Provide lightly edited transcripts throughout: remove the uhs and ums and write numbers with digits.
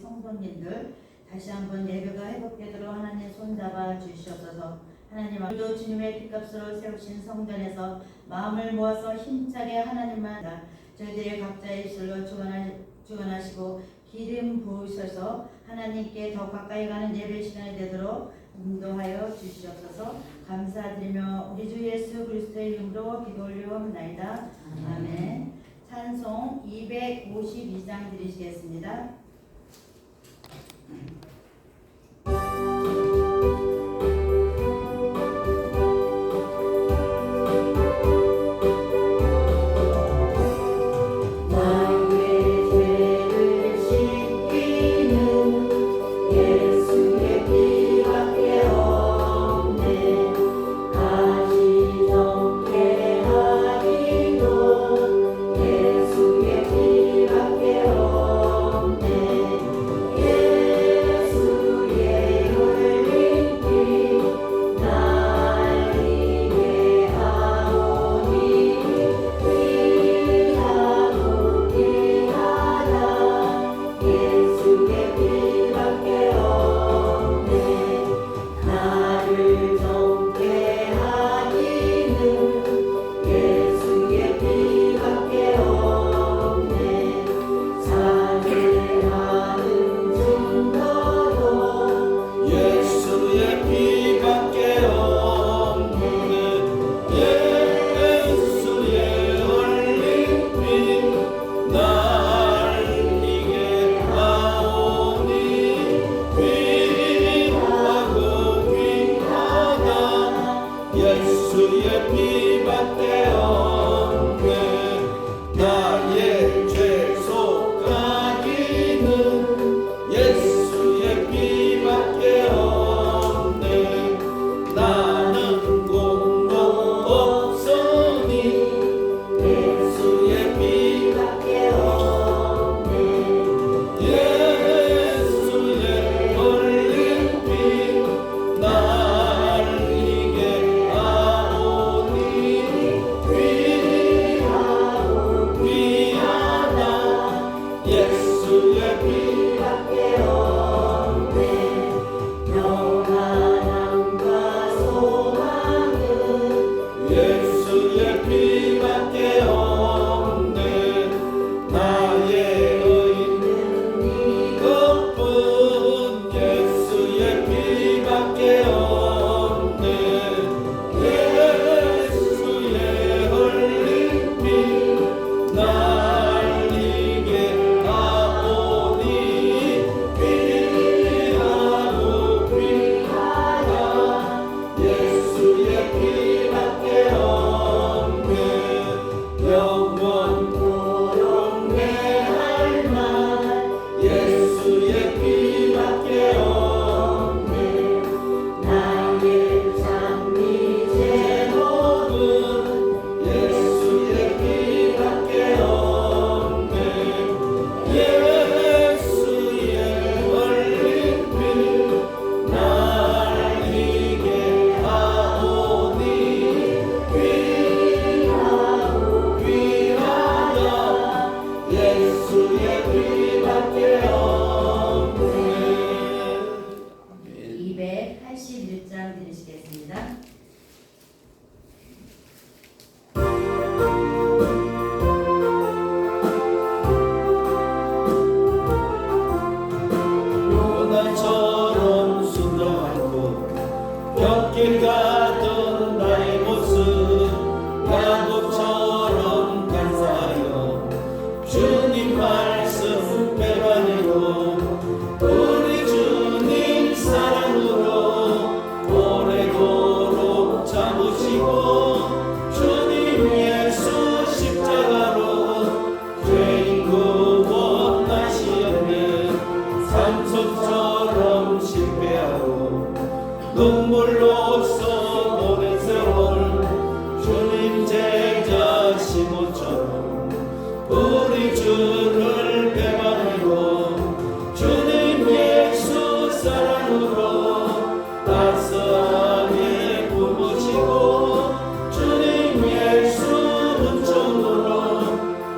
성도님들 다시 한번 예배가 회복되도록 하나님 손잡아 주시옵소서. 하나님 오늘도 주님의 핏값으로 세우신 성전에서 마음을 모아서 힘차게 하나님만 저희들의 각자의 입술로 주관하시고 기름 부으셔서 하나님께 더 가까이 가는 예배 시간이 되도록 인도하여 주시옵소서. 감사드리며 우리 주 예수 그리스도의 이름으로 기도 올려옵나이다. 아멘. 찬송 252장 드리시겠습니다.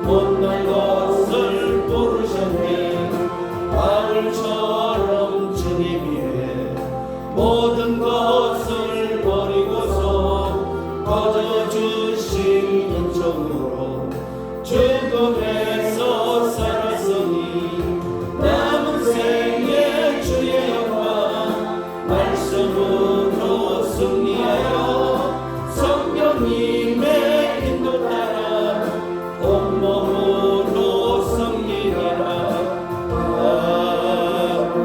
못난 것을 모르셨네. 마을 돌처럼 주님 위해 모든 것을 버리고서 거저 주신 은총으로 죽음에서 살았으니 남은 생에 주의 영광 말씀으로 승리하여 성령님의 인도 따라 온몸으로 성리하라. 아멘.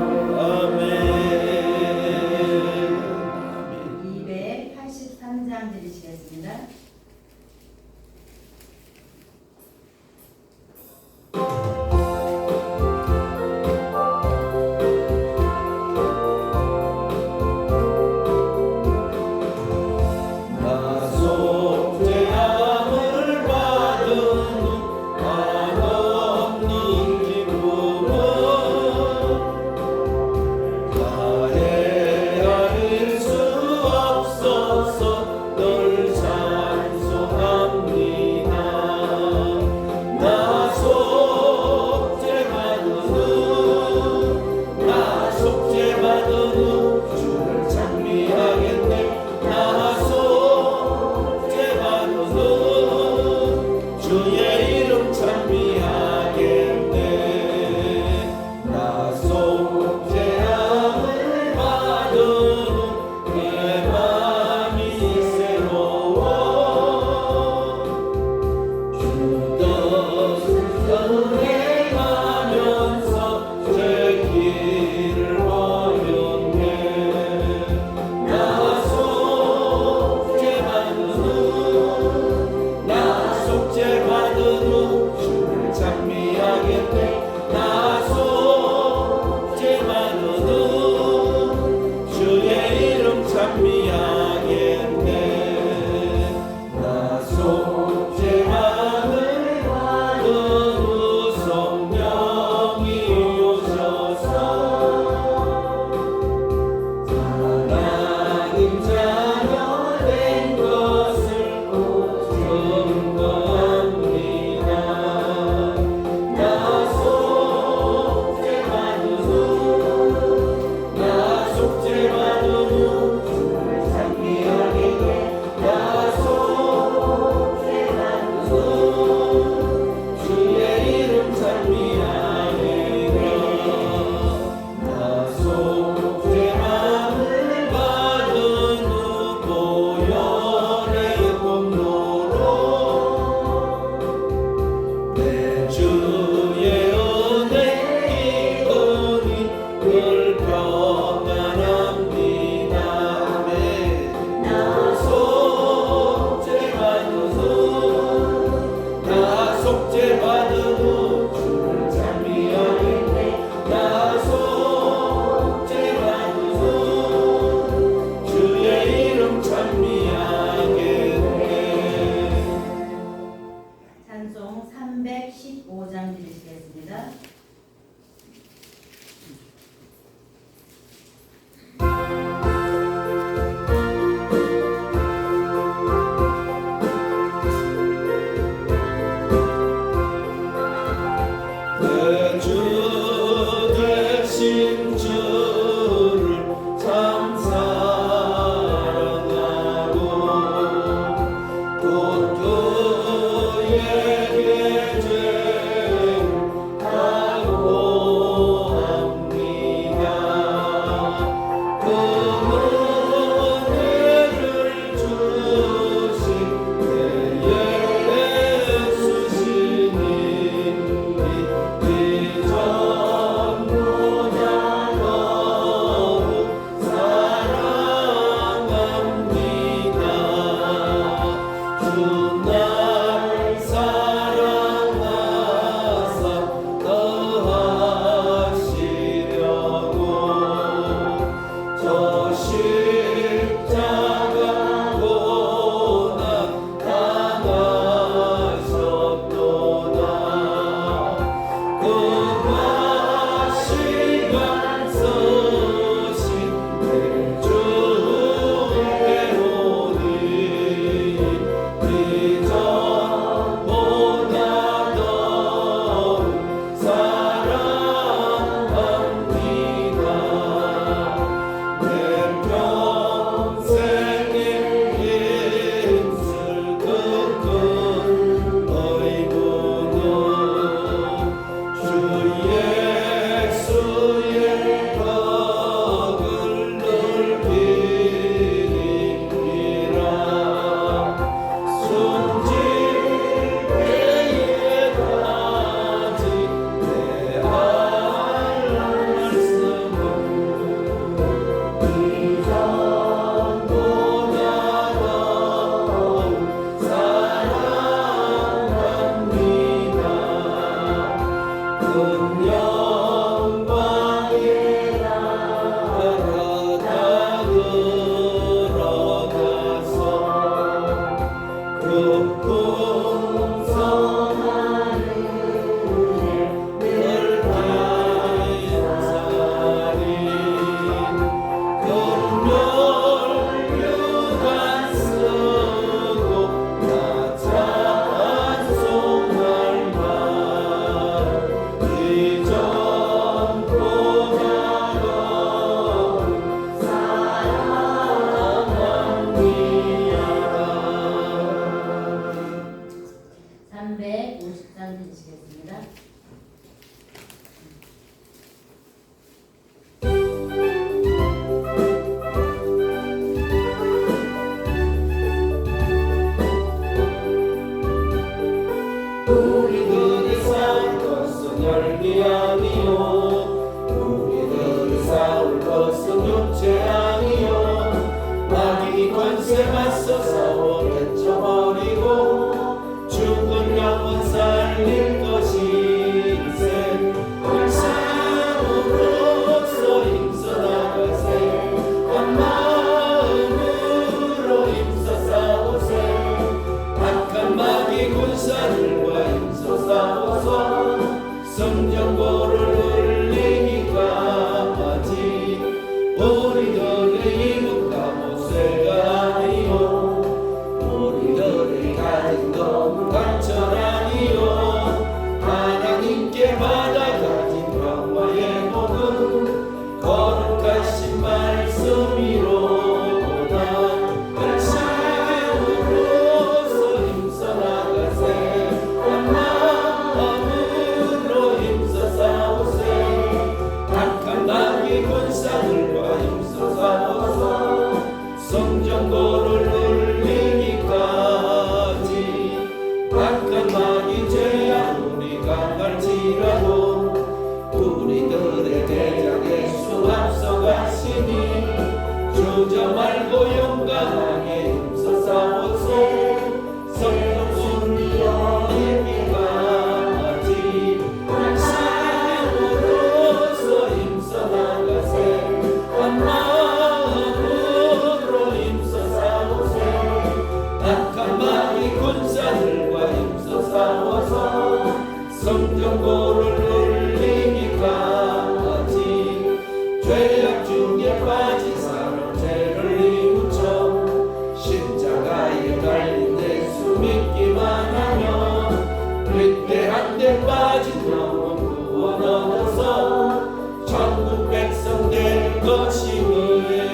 죄악 중에 빠진 사람 죄를 뉘우쳐 십자가에 달린 예수 믿기만 하면 위대한 데 빠진 영혼 구원 얻어서 천국 백성 될 것이니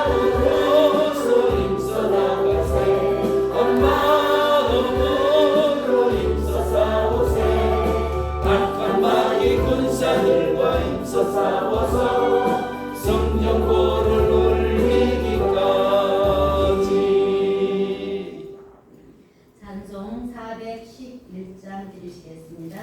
사랑으로서 힘써 나가세 마음으로 힘써 싸우세 악한 군사들과 힘써 싸워서 성령보를 올리기까지. 찬송 411장 드리시겠습니다.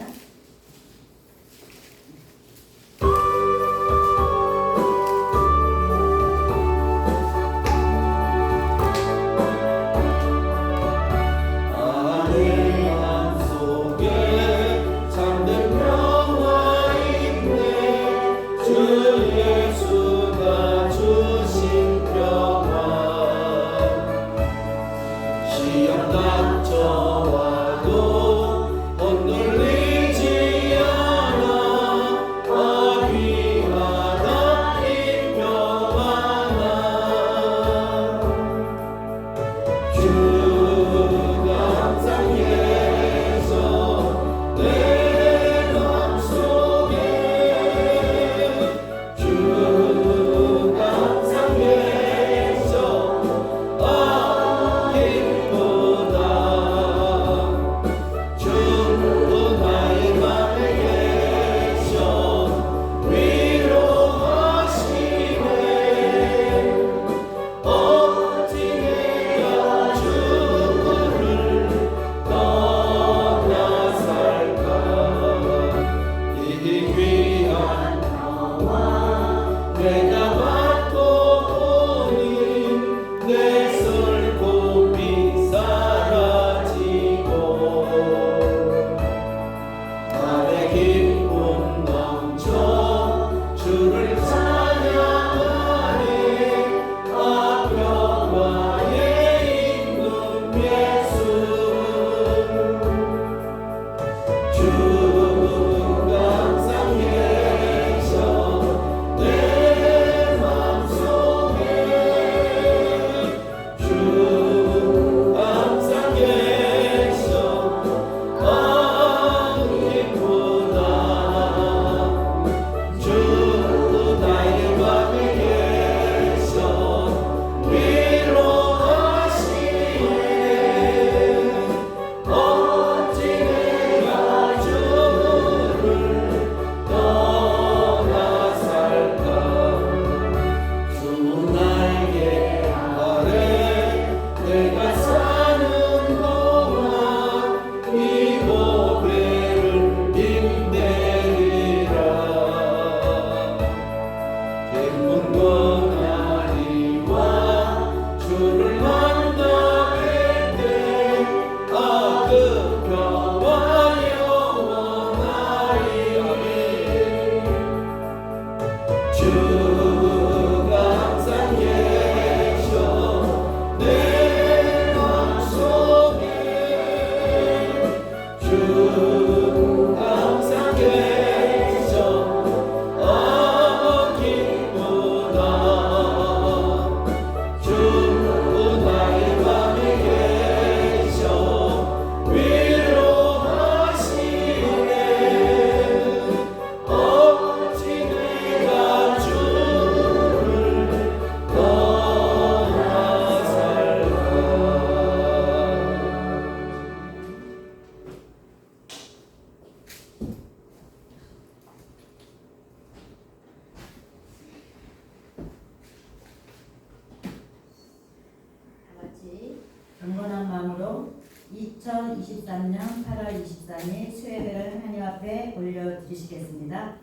경건한 마음으로 2023년 8월 23일 수요일을 하나님 앞에 올려드리시겠습니다.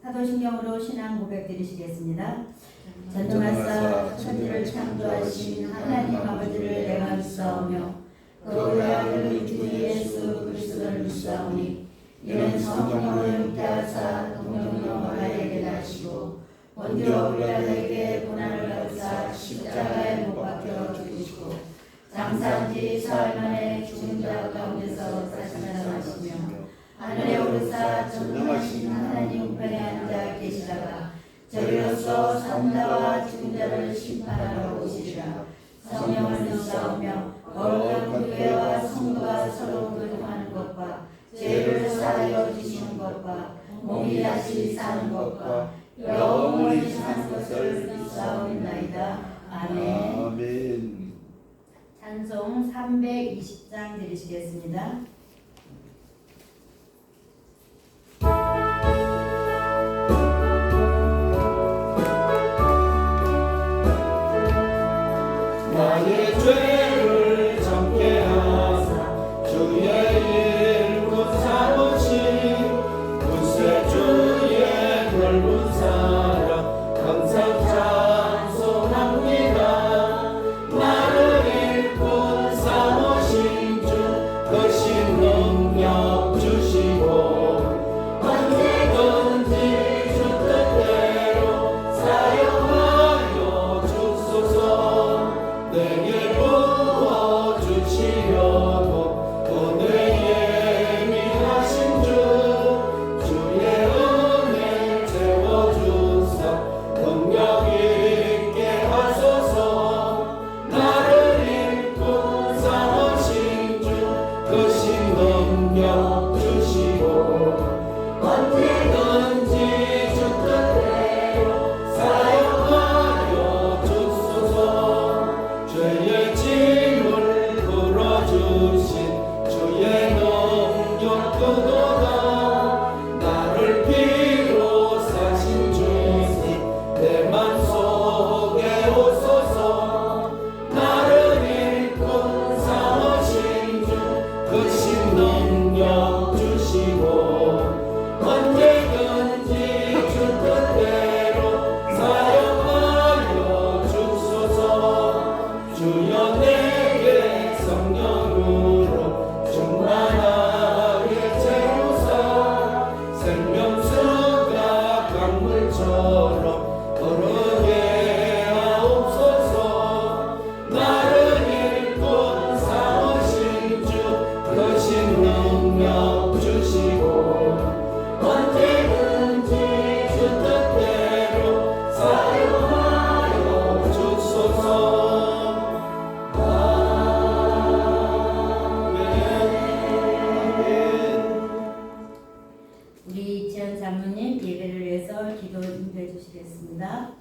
사도신경으로 신앙 고백 드리시겠습니다. 전능하사 천지를 창조하신 하나님 아버지를 내가 믿사오며 그 외아들 주 예수 그리스도를 믿사오니 이는 성령으로 잉태하사 동정녀 마리아에게 나시고 본디오 빌라도에게 고난을 받으사 십자가에 못 박혀 죽으시고 장사한 지 사흘 만에 죽은 자 가운데서 다시 살아나시며 하늘에 오르사 전능하신 하나님 우편에 앉아 저리로서 산자와 죽은 자를 심판하러 오시리라. 성령을 누사오며 거룩한 교회와 성도가 서로 교통하는 것과 죄를 사하여 주시는 것과 몸이 다시 사는 것과 영원히 사는 것을 믿사옵나이다. 아멘. 아멘. 찬송 320장 드리시겠습니다. 나의 죄를 정케 하사 주의 일꾼 삼으신 구세주의 넓은 사랑 감사 찬송합니다. 나를 일꾼 삼으신 주 크신 능력 주시고 언제든지 주 뜻대로 사용하여 주소서. 내게 부어주시려고 은혜 예민하신 주 주의 은혜 채워주사 능력 있게 하소서. 나를 일꾼 삼으신 주 크신 능력 주시고 언제든지 주 뜻대로 사용하여 주소서. 죄의 짐을 풀어주신 주의 능력 그도다. 나를 피로 사신 주님 내 맘속에 오소서. 나를 일꾼 삼으신 주 크신 능력 주시고 언제든지 주 뜻대로 사용하여 주소서. 주여 내게 성령으로 충만하게 채우사 생명수가 강물처럼 흐르게 하옵소서. 나를 일꾼 삼으신 주 크신 능력 주시고 언제든지 주 뜻대로 사용하여 주소서. 우리 이지연 장로님 예배를 위해서 기도 인도해 주시겠습니다.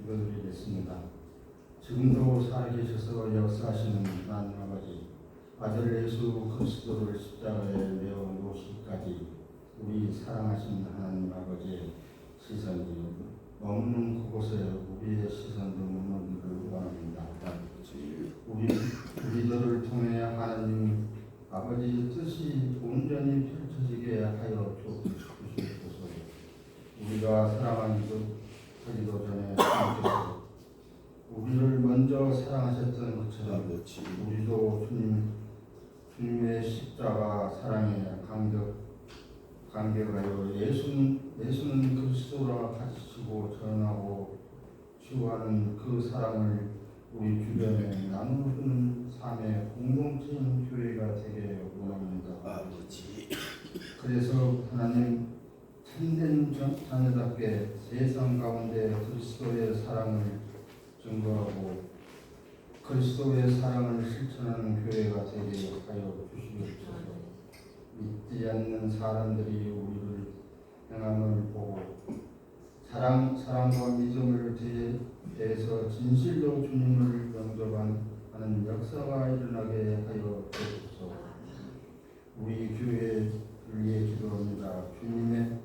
기도드리겠습니다. 지금도 살아계셔서 역사하시는 하나님 아버지, 아들 예수 그리스도를 십자가에 내어 놓으시기까지 우리 사랑하신 하나님 아버지의 시선이 머무는 그곳에 우리의 시선도 머무르기를 원합니다. 우리들을 통해 하나님 아버지 뜻이 온전히 펼쳐지게 하여 주시옵소서. 우리가 사랑하기도 전에 하나님께서 우리를 먼저 사랑하셨던 것처럼 우리도 주님의 십자가 사랑에 감격하여 예수는 그리스도라 가르치고 전하고 치유하는 그 사랑을 우리 주변에 나누는 삶의 공동체인 교회가 되게 원합니다. 그래서 하나님 참된 자녀답게 세상 가운데 그리스도의 사랑을 증거하고 그리스도의 사랑을 실천하는 교회가 되게 하여 주시옵소서. 믿지 않는 사람들이 우리를 행함을 보고 사랑과 믿음을 대해서 진실로 주님을 영접하는 역사가 일어나게 하여 주옵소서. 우리 교회를 위해 기도합니다. 주님의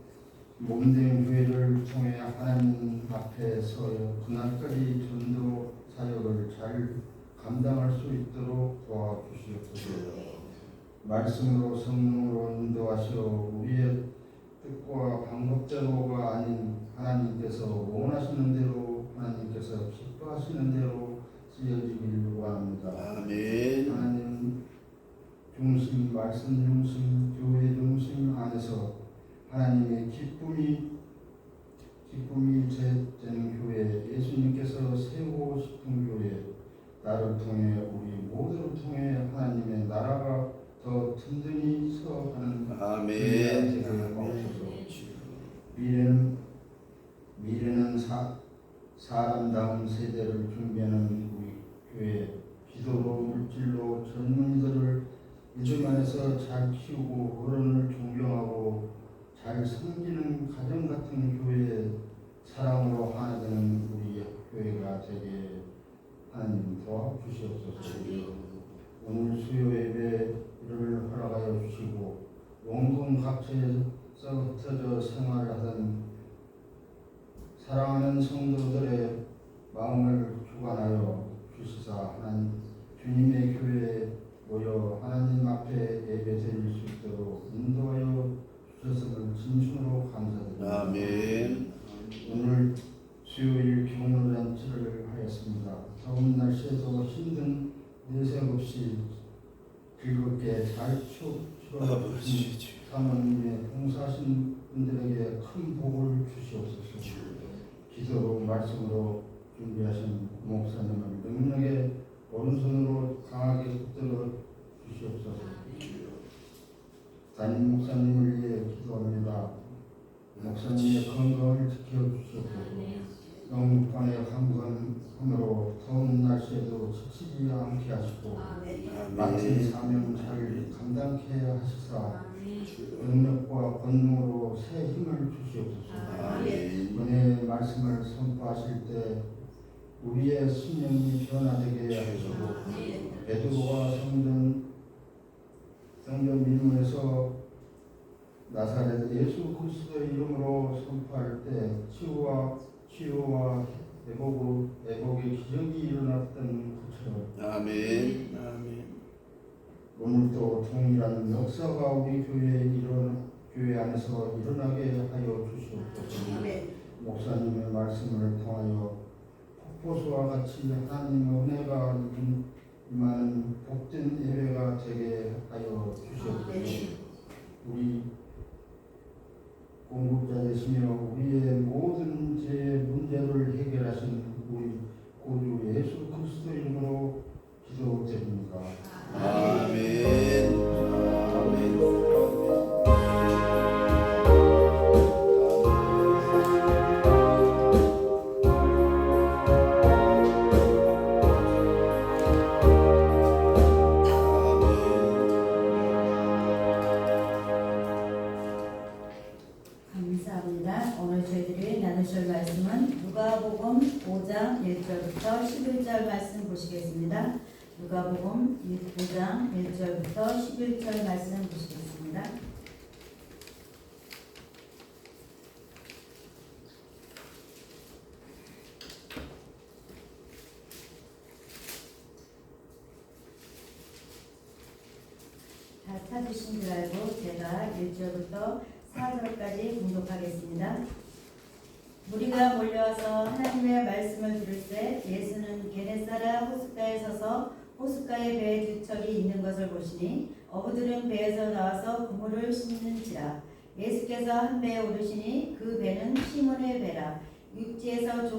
몸된 교회를 통해 하나님 앞에 서여 그날까지 전도 사역을 잘 감당할 수 있도록 도와주시옵소서. 말씀으로 성령으로 인도하시어 우리의 뜻과 방법대로가 아닌 하나님께서 원하시는 대로 하나님께서 기뻐하시는 대로 쓰여지기를 원합니다. 아멘. 하나님 중심 말씀 중심, 교회 중심 안에서 하나님의 기쁨이 되는 교회, 예수님께서 세우고 싶은 교회, 나를 통해 우리 모두를 통해 하나님의 나라가 더 든든히 서가는 아멘. 미래는 사람다운 세대를 준비하는 우리 교회, 기도로 물질로 젊은이들을 믿음 안에서 잘 키우고 어른을 존경하고 잘 섬기는 가정 같은 교회, 사랑으로 하나 되는 우리 교회가 되게 하나님 도와주시옵소서. 오늘 수요 예배를 허락하여 주시고 원금 각처에서 흩어져 생활하던 사랑하는 성도들의 마음을 주관하여 주시사 하나님 주님의 교회에 모여 하나님 앞에 예배 드릴 수 있도록 인도하여 주셨음을 진심으로 감사드립니다. 아멘. 오늘 수요일 경로잔치를 하였습니다. 더운 날씨에도 힘든 내색 없이 즐겁게 잘 치러주신 사모님의 봉사하신 분들에게 큰 복을 주시옵소서. 기도로 말씀으로 준비하신 목사님을 능력에 오른손으로 강하게 붙들어 주시옵소서. 담임 목사님을 위해 기도합니다. 목사님의 건강을 지켜주시옵소서. 영육간의 강건함으로 더운 날씨에도 지치지 않게 하시고 맡은 사명 잘 감당케 하시사 능력과 권능으로 새 힘을 주시옵소서. 은혜의 말씀을 선포하실 때 우리의 심령이 변화되게 하시고 베드로와 성전 민문에서 나사렛 예수 그리스도의 이름으로 선포할 때 치유와 회복의 기적이 일어났던 것처럼 아멘. 아멘. 오늘도 동일한 역사가 우리 교회 안에서 일어나게 하여 주시옵소서. 목사님의 말씀을 통하여 폭포수와 같이 하나님의 은혜가 임하는 복된 예배가 되게 하여 주시옵소서. 우리 공급자 되시며 우리의 모든 죄의 문제를 해결하신 우리 구주 예수 그리스도 이름으로 기도드립니다. 아멘. 아멘. 감사합니다. 오늘 저희들이 나누실 말씀은 누가복음 5장 1절부터 11절 말씀 보시겠습니다. 누가복음 5장 1절부터 11절 말씀 보시겠습니다. 다 찾으신 줄 알고 제가 1절부터 4절까지 공독하겠습니다. 무리가 몰려와서 하나님의 말씀을 들을새 예수는 게네사라 호숫가에 서서 호숫가에 배에 두 척이 있는 것을 보시니 어부들은 배에서 나와서 그물을 씻는지라. 예수께서 한 배에 오르시니 그 배는 시몬의 배라. 육지에서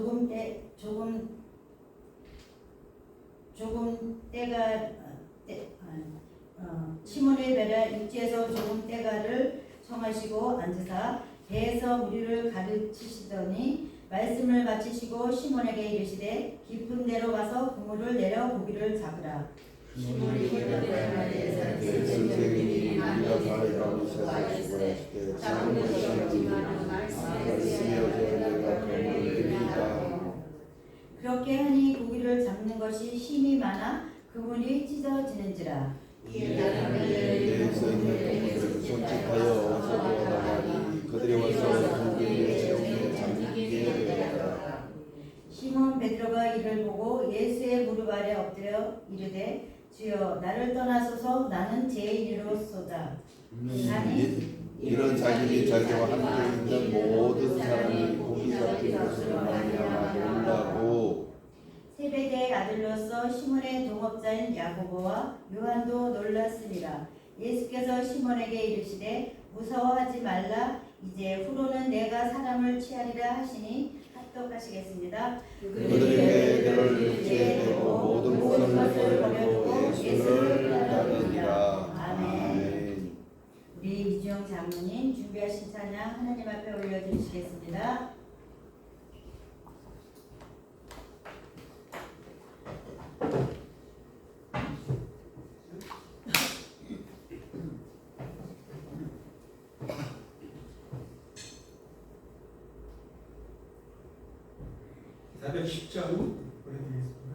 시몬의 배라. 육지에서 조금 떼가를 청하시고 앉으사 배에서 우리를 가르치시더니 말씀을 마치시고 시몬에게 이르시되 깊은 데로 가서 그물을 내려 고기를 잡으라. 시몬이 선생님이 우리가 바라보고 있을 작은 것이 없지만 말씀이여 내가 그물을 내리리다. 그렇게 하니 고기를 잡는 것이 힘이 많아 그물이 찢어지는지라. 배에서 있는 그물을 손짓하여 와서 놓아다가니 그들이 와서 고기를 채우게 잠기게 되었다. 시몬 베드로가 이를 보고 예수의 무릎 아래 엎드려 이르되 주여 나를 떠나소서 나는 죄인이로소이다. 이런 자기의 자기와 함께 있는 모든 사람이 고기 잡힌 것으로 말미암아 놀라고 세베대의 아들로서 시몬의 동업자인 야고보와 요한도 놀랐으리라. 예수께서 시몬에게 이르시되 무서워하지 말라. 이제 후로는 내가 사람을 취하리라 하시니 합독하시겠습니다. 그들이 배들을 육지에 대고 모든 것을 버려두고 예수를 따르니라. 아멘. 우리 이주영 장로님 준비하신 찬양 하나님 앞에 올려드리시겠습니다. 이사벨 10장 보내드리겠습니다.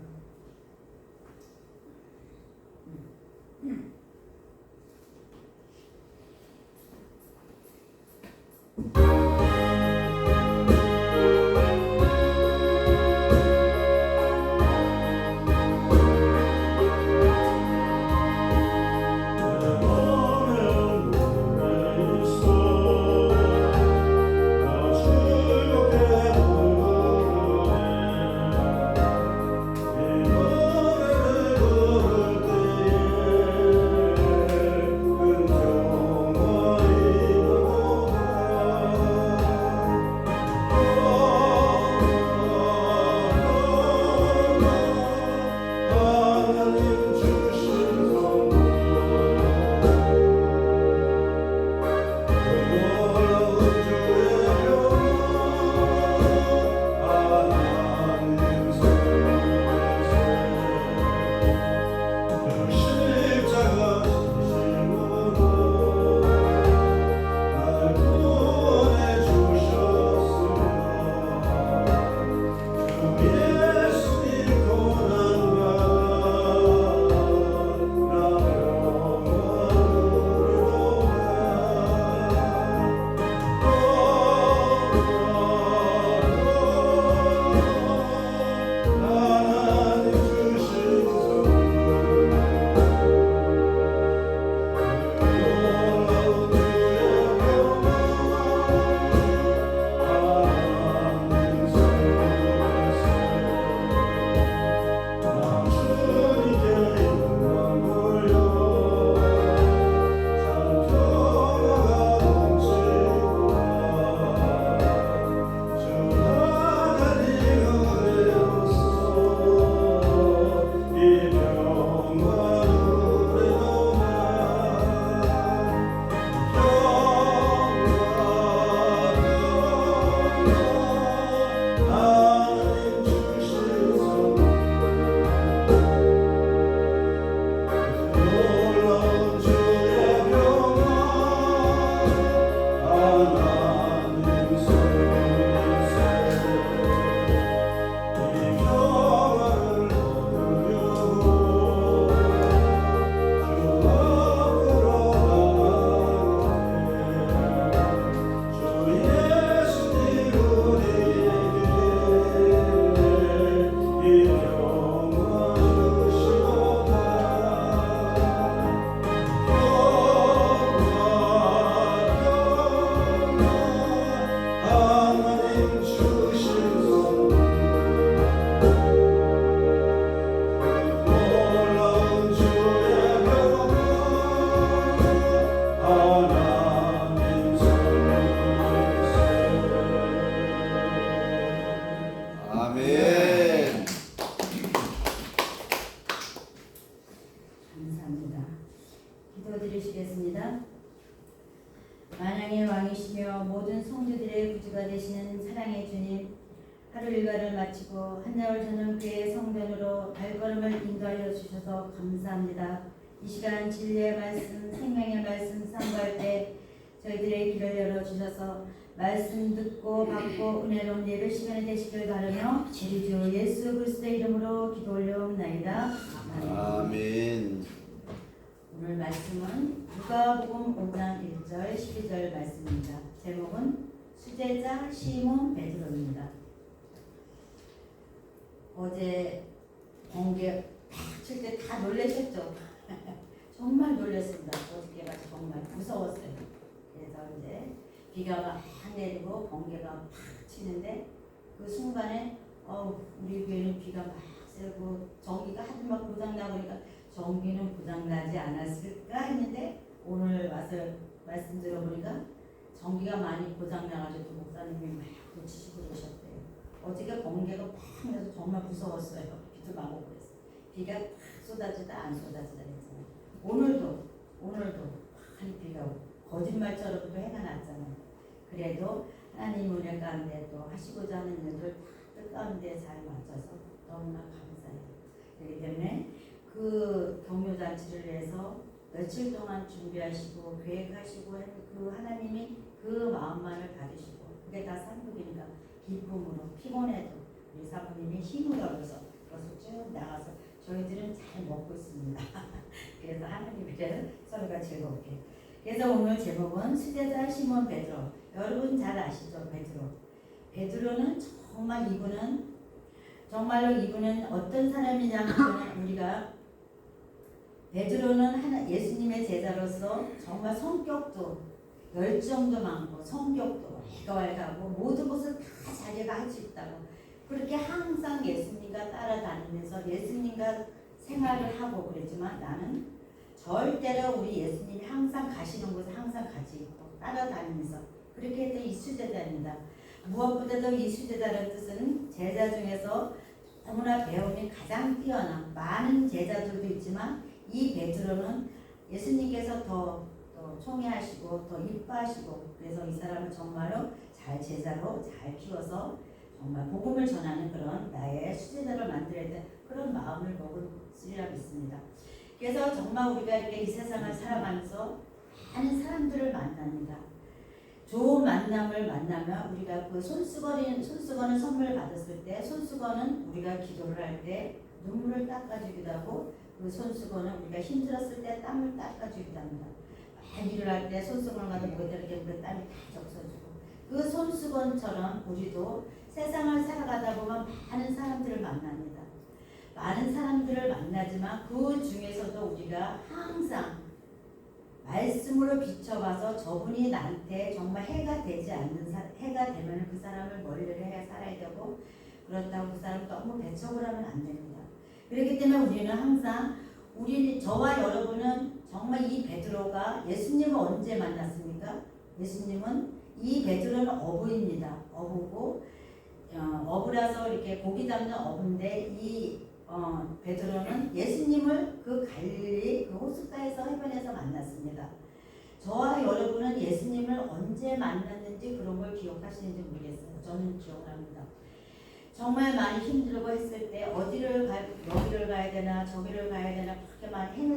아멘. 감사합니다. 기도드리시겠습니다. 만왕의 왕이시며 모든 성도들의 구주가 되시는 사랑의 주님, 하루 일과를 마치고 한나월 전원교회 성전으로 발걸음을 인도하여 주셔서 감사합니다. 이 시간 진리의 말씀, 생명의 말씀 선포할 때 저희들의 길을 열어주셔서 말씀 듣고 받고 은혜로운 예배 시간이 되시길 바라며 우리 주 예수 그리스도의 이름으로 기도 올려옵나이다. 아멘. 오늘 말씀은 누가복음 5장 1절 12절 말씀입니다. 제목은 수제자 시몬 베드로입니다. 어제 번개 팍 칠 때 다 놀라셨죠? 정말 놀랐습니다. 어저께가 정말 무서웠어요. 그래서 이제 비가 막 내리고 번개가 팍 치는데 그 순간에 우리 교회는 비가 막 세고 전기가 하도 막 고장나고 그러니까 전기는 고장나지 않았을까 했는데 오늘 와서 말씀 들어보니까 전기가 많이 고장나가지고 목사님이 막 고치시고 그러셨대요. 어저께 번개가 팍 나서 정말 무서웠어요. 비도 막 오고 그랬어요. 비가 팍 쏟아지다 안 쏟아지다 그랬잖아요. 오늘도 많이 비가 오고 거짓말처럼도 해가 났잖아요. 그래도 하나님 은혜 가운데 또 하시고자 하는 일들 뜻 가운데 잘 맞춰서 너무나 감사해요. 그렇기 때문에 그 격려잔치를 위해서 며칠 동안 준비하시고 계획하시고 그 하나님이 그 마음만을 받으시고 그게 다 상급이니까 기쁨으로 피곤해도 우리 사모님이 힘을 얻어서 그래서 쭉 나가서 저희들은 잘 먹고 있습니다. 그래서 하나님께서 서로가 즐겁게. 그래서 오늘 제목은 수제자 시몬 베드로. 여러분 잘 아시죠? 베드로는 정말로 이분은 어떤 사람이냐면 우리가 베드로는 예수님의 제자로서 정말 성격도 열정도 많고 성격도 활발하고 모든 것을 다 자기가 할 수 있다고 그렇게 항상 예수님과 따라다니면서 예수님과 생활을 하고 그랬지만 나는 절대로 우리 예수님이 항상 가시는 곳에 항상 같이 있고 따라다니면서 그렇게 했던 이 수제자입니다. 무엇보다도 이 수제자라는 뜻은 제자 중에서 너무나 배움이 가장 뛰어난 많은 제자들도 있지만 이 베드로는 예수님께서 더 총애하시고 더 이뻐하시고 그래서 이 사람을 정말로 잘 제자로 잘 키워서 정말 복음을 전하는 그런 나의 수제자를 만들어야 될 그런 마음을 먹으리라 믿습니다. 그래서 정말 우리가 이렇게 이 세상을 살아가면서 많은 사람들을 만납니다. 좋은 만남을 만나면 우리가 그 손수건을 선물 받았을 때 손수건은 우리가 기도를 할 때 눈물을 닦아주기도 하고 그 손수건은 우리가 힘들었을 때 땀을 닦아주기도 합니다. 일을 할 때 손수건을 가지고 못 이렇게 그 땀이 다 적셔주고 그 손수건처럼 우리도 세상을 살아가다 보면 많은 사람들을 만납니다. 많은 사람들을 만나지만 그 중에서도 우리가 항상 말씀으로 비춰봐서 저분이 나한테 정말 해가 되지 않는 해가 되면 그 사람을 멀리를 해야 살아야 되고 그렇다고 그 사람을 너무 배척을 하면 안 됩니다. 그렇기 때문에 우리는 항상 저와 여러분은 정말 이 베드로가 예수님을 언제 만났습니까? 예수님은 이 베드로는 어부입니다. 어부고 어부라서 이렇게 고기 잡는 어부인데 이 베드로는 예수님을 그 갈릴리 그 호숫가에서 해변에서 만났습니다. 저와 여러분은 예수님을 언제 만났는지 그런 걸 기억하시는지 모르겠어요. 저는 기억합니다. 정말 많이 힘들고 했을 때 여기를 가야 되나 저기를 가야 되나 그렇게 많이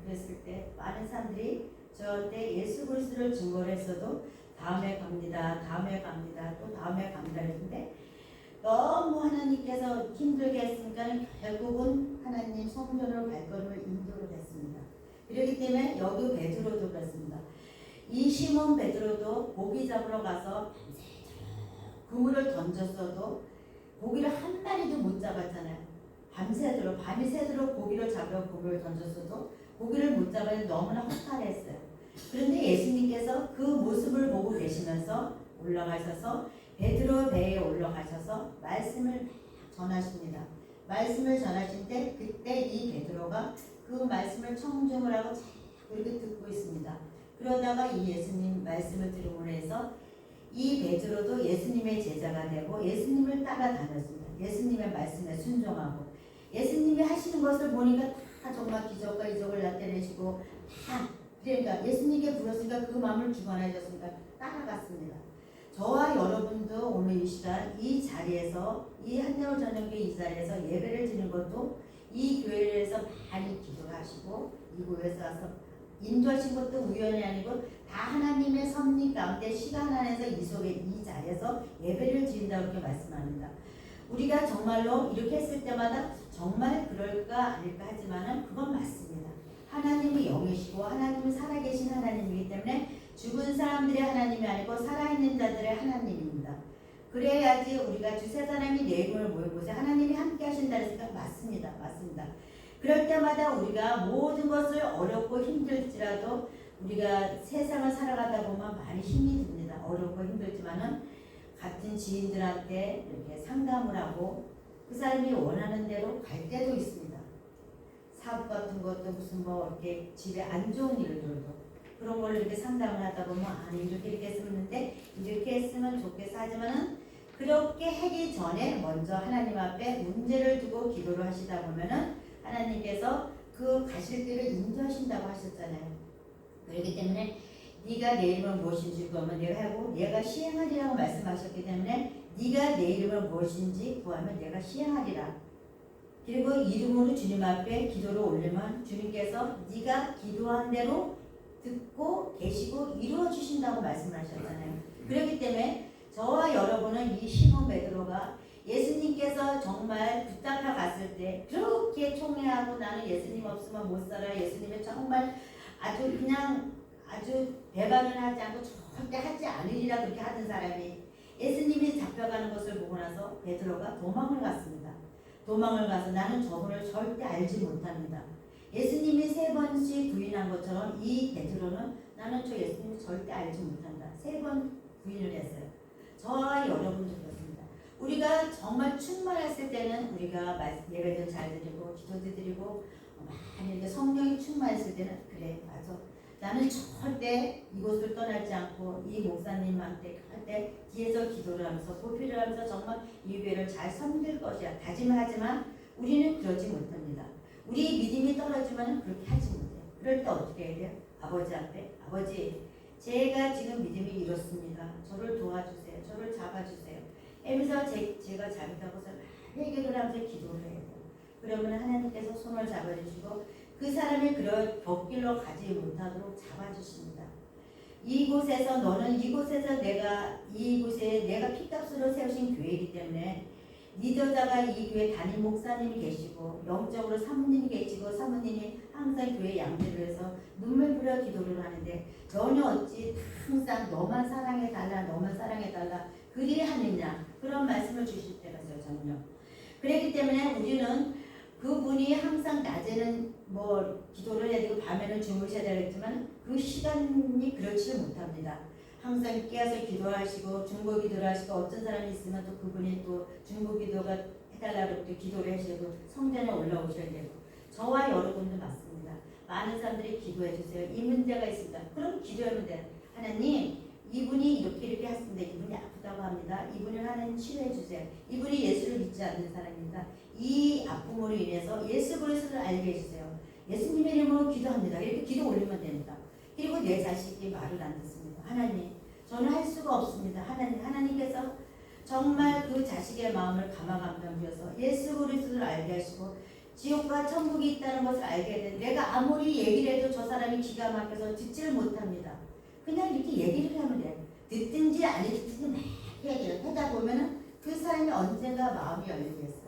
그랬을 때 많은 사람들이 저한테 예수 그리스도를 증거를 했어도 다음에 갑니다 또 다음에 갑니다 했는데 너무 하나님께서 힘들게 했으니까 결국은 하나님 성전으로 발걸음을 인도를 했습니다. 그렇기 때문에 여기 베드로도 그렇습니다. 이 시몬 베드로도 고기 잡으러 가서 그물을 던졌어도 고기를 한 마리도 못 잡았잖아요. 밤이 새도록 고기를 잡아 그물을 던졌어도 고기를 못 잡아서 너무나 허탈했어요. 그런데 예수님께서 그 모습을 보고 계시면서 올라가셔서 베드로 배에 올라가셔서 말씀을 전하십니다. 말씀을 전하실 때 그때 이 베드로가 그 말씀을 청중을 하고 자꾸 이렇게 듣고 있습니다. 그러다가 이 예수님 말씀을 들음으로 해서 이 베드로도 예수님의 제자가 되고 예수님을 따라다녔습니다. 예수님의 말씀에 순종하고 예수님이 하시는 것을 보니까 다 정말 기적과 이적을 나타내시고 다 그러니까 예수님께 불렀으니까 그 마음을 주관하셨으니까 따라갔습니다. 저와 여러분도 오늘 이 시간 이 자리에서 이 한여울 저녁에 이 자리에서 예배를 드리는 것도 이 교회에서 많이 기도하시고 이 교회에서 와서 인도하신 것도 우연이 아니고 다 하나님의 섭리 가운데 시간 안에서 이 자리에서 예배를 드린다고 이렇게 말씀합니다. 우리가 정말로 이렇게 했을 때마다 정말 그럴까 아닐까 하지만은 그건 맞습니다. 하나님이 영이시고 하나님은 살아계신 하나님이기 때문에 죽은 사람들의 하나님이 아니고 살아있는 자들의 하나님입니다. 그래야지 우리가 두세 사람이 네 분을 모여보세요. 하나님이 함께 하신다 했으니까 맞습니다. 그럴 때마다 우리가 모든 것을 어렵고 힘들지라도 우리가 세상을 살아가다 보면 많이 힘이 듭니다. 어렵고 힘들지만은 같은 지인들한테 이렇게 상담을 하고 그 사람이 원하는 대로 갈 때도 있습니다. 사업 같은 것도 무슨 이렇게 집에 안 좋은 일들도 그런 걸로 이렇게 상담을 하다 보면 아니 이렇게 했으면 이렇게 했으면 좋겠어 하지만은 그렇게 하기 전에 먼저 하나님 앞에 문제를 두고 기도를 하시다 보면은 하나님께서 그 가실 길을 인도하신다고 하셨잖아요. 그렇기 때문에 네가 내 이름을 무엇인지 구하면 내가 하고 내가 시행하리라고 말씀하셨기 때문에 네가 내 이름을 무엇인지 구하면 내가 시행하리라. 그리고 이름으로 주님 앞에 기도를 올리면 주님께서 네가 기도한 대로 듣고 계시고 이루어 주신다고 말씀하셨잖아요. 그렇기 때문에 저와 여러분은 이 시몬 베드로가 예수님께서 정말 부탁하 갔을 때 그렇게 총애하고 나는 예수님 없으면 못 살아. 예수님은 정말 아주 그냥 아주 배반을 하지 않고 절대 하지 않으리라 그렇게 하던 사람이 예수님이 잡혀가는 것을 보고 나서 베드로가 도망을 갔습니다. 도망을 가서 나는 저분을 절대 알지 못합니다. 예수님이 3번씩 부인한 것처럼 이 베드로는 나는 저 예수님을 절대 알지 못한다. 3번 부인을 했어요. 저와 여러분도 그렇습니다. 우리가 정말 충만했을 때는 우리가 예배도 잘 드리고 기도도 드리고 많이 이렇게 성령이 충만했을 때는 그래 맞아. 나는 절대 이곳을 떠나지 않고 이 목사님한테 할 때 뒤에서 기도를 하면서 보필을 하면서 정말 이 교회를 잘 섬길 것이야 다짐을 하지만 우리는 그러지 못합니다. 우리 믿음이 떨어지면 그렇게 하지 못해요. 그럴 때 어떻게 해야 돼요? 아버지 앞에 아버지 제가 지금 믿음이 이렇습니다. 저를 도와주세요. 저를 잡아주세요. 하면서 제가 잘못하고서 회개를 하면서 기도를 해야 돼요. 그러면 하나님께서 손을 잡아주시고 그 사람이 그런 벽길로 가지 못하도록 잡아주십니다. 이곳에서 너는 이곳에서 이곳에 내가 피값으로 세우신 교회이기 때문에 리더자가 이 교회 담임 목사님이 계시고 영적으로 사모님이 계시고 사모님이 항상 교회 양대를 해서 눈물 뿌려 기도를 하는데 너는 어찌 항상 너만 사랑해달라 너만 사랑해달라 그리 하느냐 그런 말씀을 주실 때가 있어요. 저는요. 그렇기 때문에 우리는 그분이 항상 낮에는 뭐 기도를 해야 되고 밤에는 주무셔야 되겠지만 그 시간이 그렇지를 못합니다. 항상 깨어서 기도하시고 중보 기도를 하시고 어떤 사람이 있으면 또 그분이 또 중보 기도가 해달라고 또 기도를 하시고 성전에 올라오셔야 되고 저와 여러분도 맞습니다. 많은 사람들이 기도해 주세요. 이 문제가 있습니다. 그럼 기도하면 돼요. 하나님 이분이 이렇게 하셨는데 이분이 아프다고 합니다. 이분을 하나님 치료해 주세요. 이분이 예수를 믿지 않는 사람입니다. 이 아픔으로 인해서 예수 그리스도를 알게 해주세요. 예수님의 이름으로 기도합니다. 이렇게 기도 올리면 됩니다. 그리고 내 자식이 말을 안 듣습니다. 하나님 저는 할 수가 없습니다. 하나님께서 정말 그 자식의 마음을 가마감당 주셔서 예수 그리스도를 알게 하시고 지옥과 천국이 있다는 것을 알게 된 내가 아무리 얘기를 해도 저 사람이 기가 막혀서 듣지를 못합니다. 그냥 이렇게 얘기를 하면 돼요. 듣든지 안 듣든지 막 얘기를 하다 보면은 그 사람이 언젠가 마음이 열리겠어요.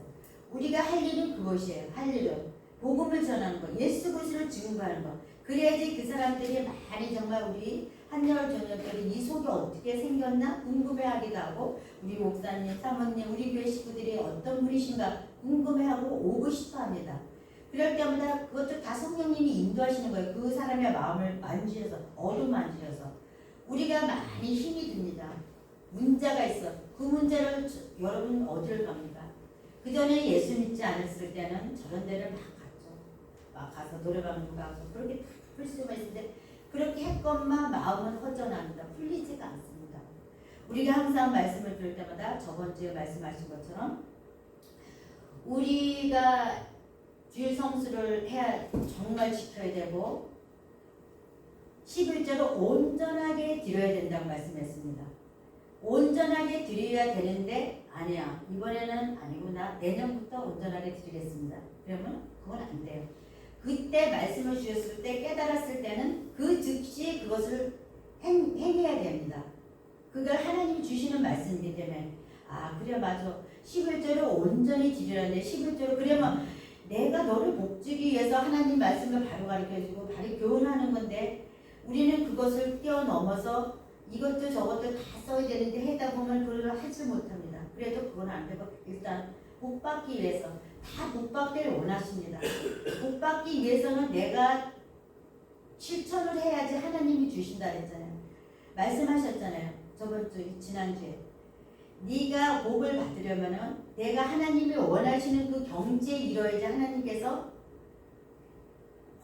우리가 할 일은 그것이에요. 할 일은 복음을 전하는 것, 예수 그리스도를 증거하는 것. 그래야지 그 사람들이 많이 정말 우리 한여울 전역들이 이 속이 어떻게 생겼나 궁금해하기도 하고 우리 목사님, 사모님, 우리 교회 식구들이 어떤 분이신가 궁금해하고 오고 싶어합니다. 그럴 때마다 그것도 다 성령님이 인도하시는 거예요. 그 사람의 마음을 만지셔서 어루만지셔서 우리가 많이 힘이 듭니다. 문제가 있어. 그 문제를 여러분 어디를 갑니까? 그 전에 예수 믿지 않았을 때는 저런 데를 막 갔죠. 막 가서 노래방도 가고 그렇게 풀 수가 있는데 그렇게 했건만 마음은 허전합니다. 풀리지가 않습니다. 우리가 항상 말씀을 들을 때마다 저번 주에 말씀하신 것처럼 우리가 주일 성수를 해야 정말 지켜야 되고 11절을 온전하게 드려야 된다고 말씀했습니다. 온전하게 드려야 되는데 아니야 이번에는 아니구나 내년부터 온전하게 드리겠습니다. 그러면 그건 안 돼요. 그때 말씀을 주셨을 때 깨달았을 때는 그 즉시 그것을 행해야 됩니다. 그걸 하나님이 주시는 말씀이기 때문에 아 그래 맞아 11절을 온전히 드리라는데 11절을 그러면 내가 너를 복주기 위해서 하나님 말씀을 바로 가르쳐주고 바로 교훈하는 건데 우리는 그것을 뛰어넘어서 이것도 저것도 다 써야 되는데 하다 보면 그걸 하지 못합니다. 그래도 그건 안 되고 일단 복받기 위해서 다 복받기를 원하십니다. 복받기 위해서는 내가 실천을 해야지 하나님이 주신다 그랬잖아요. 말씀하셨잖아요. 저번 주 지난주에 네가 복을 받으려면은 내가 하나님이 원하시는 그 경지에 이뤄야지 하나님께서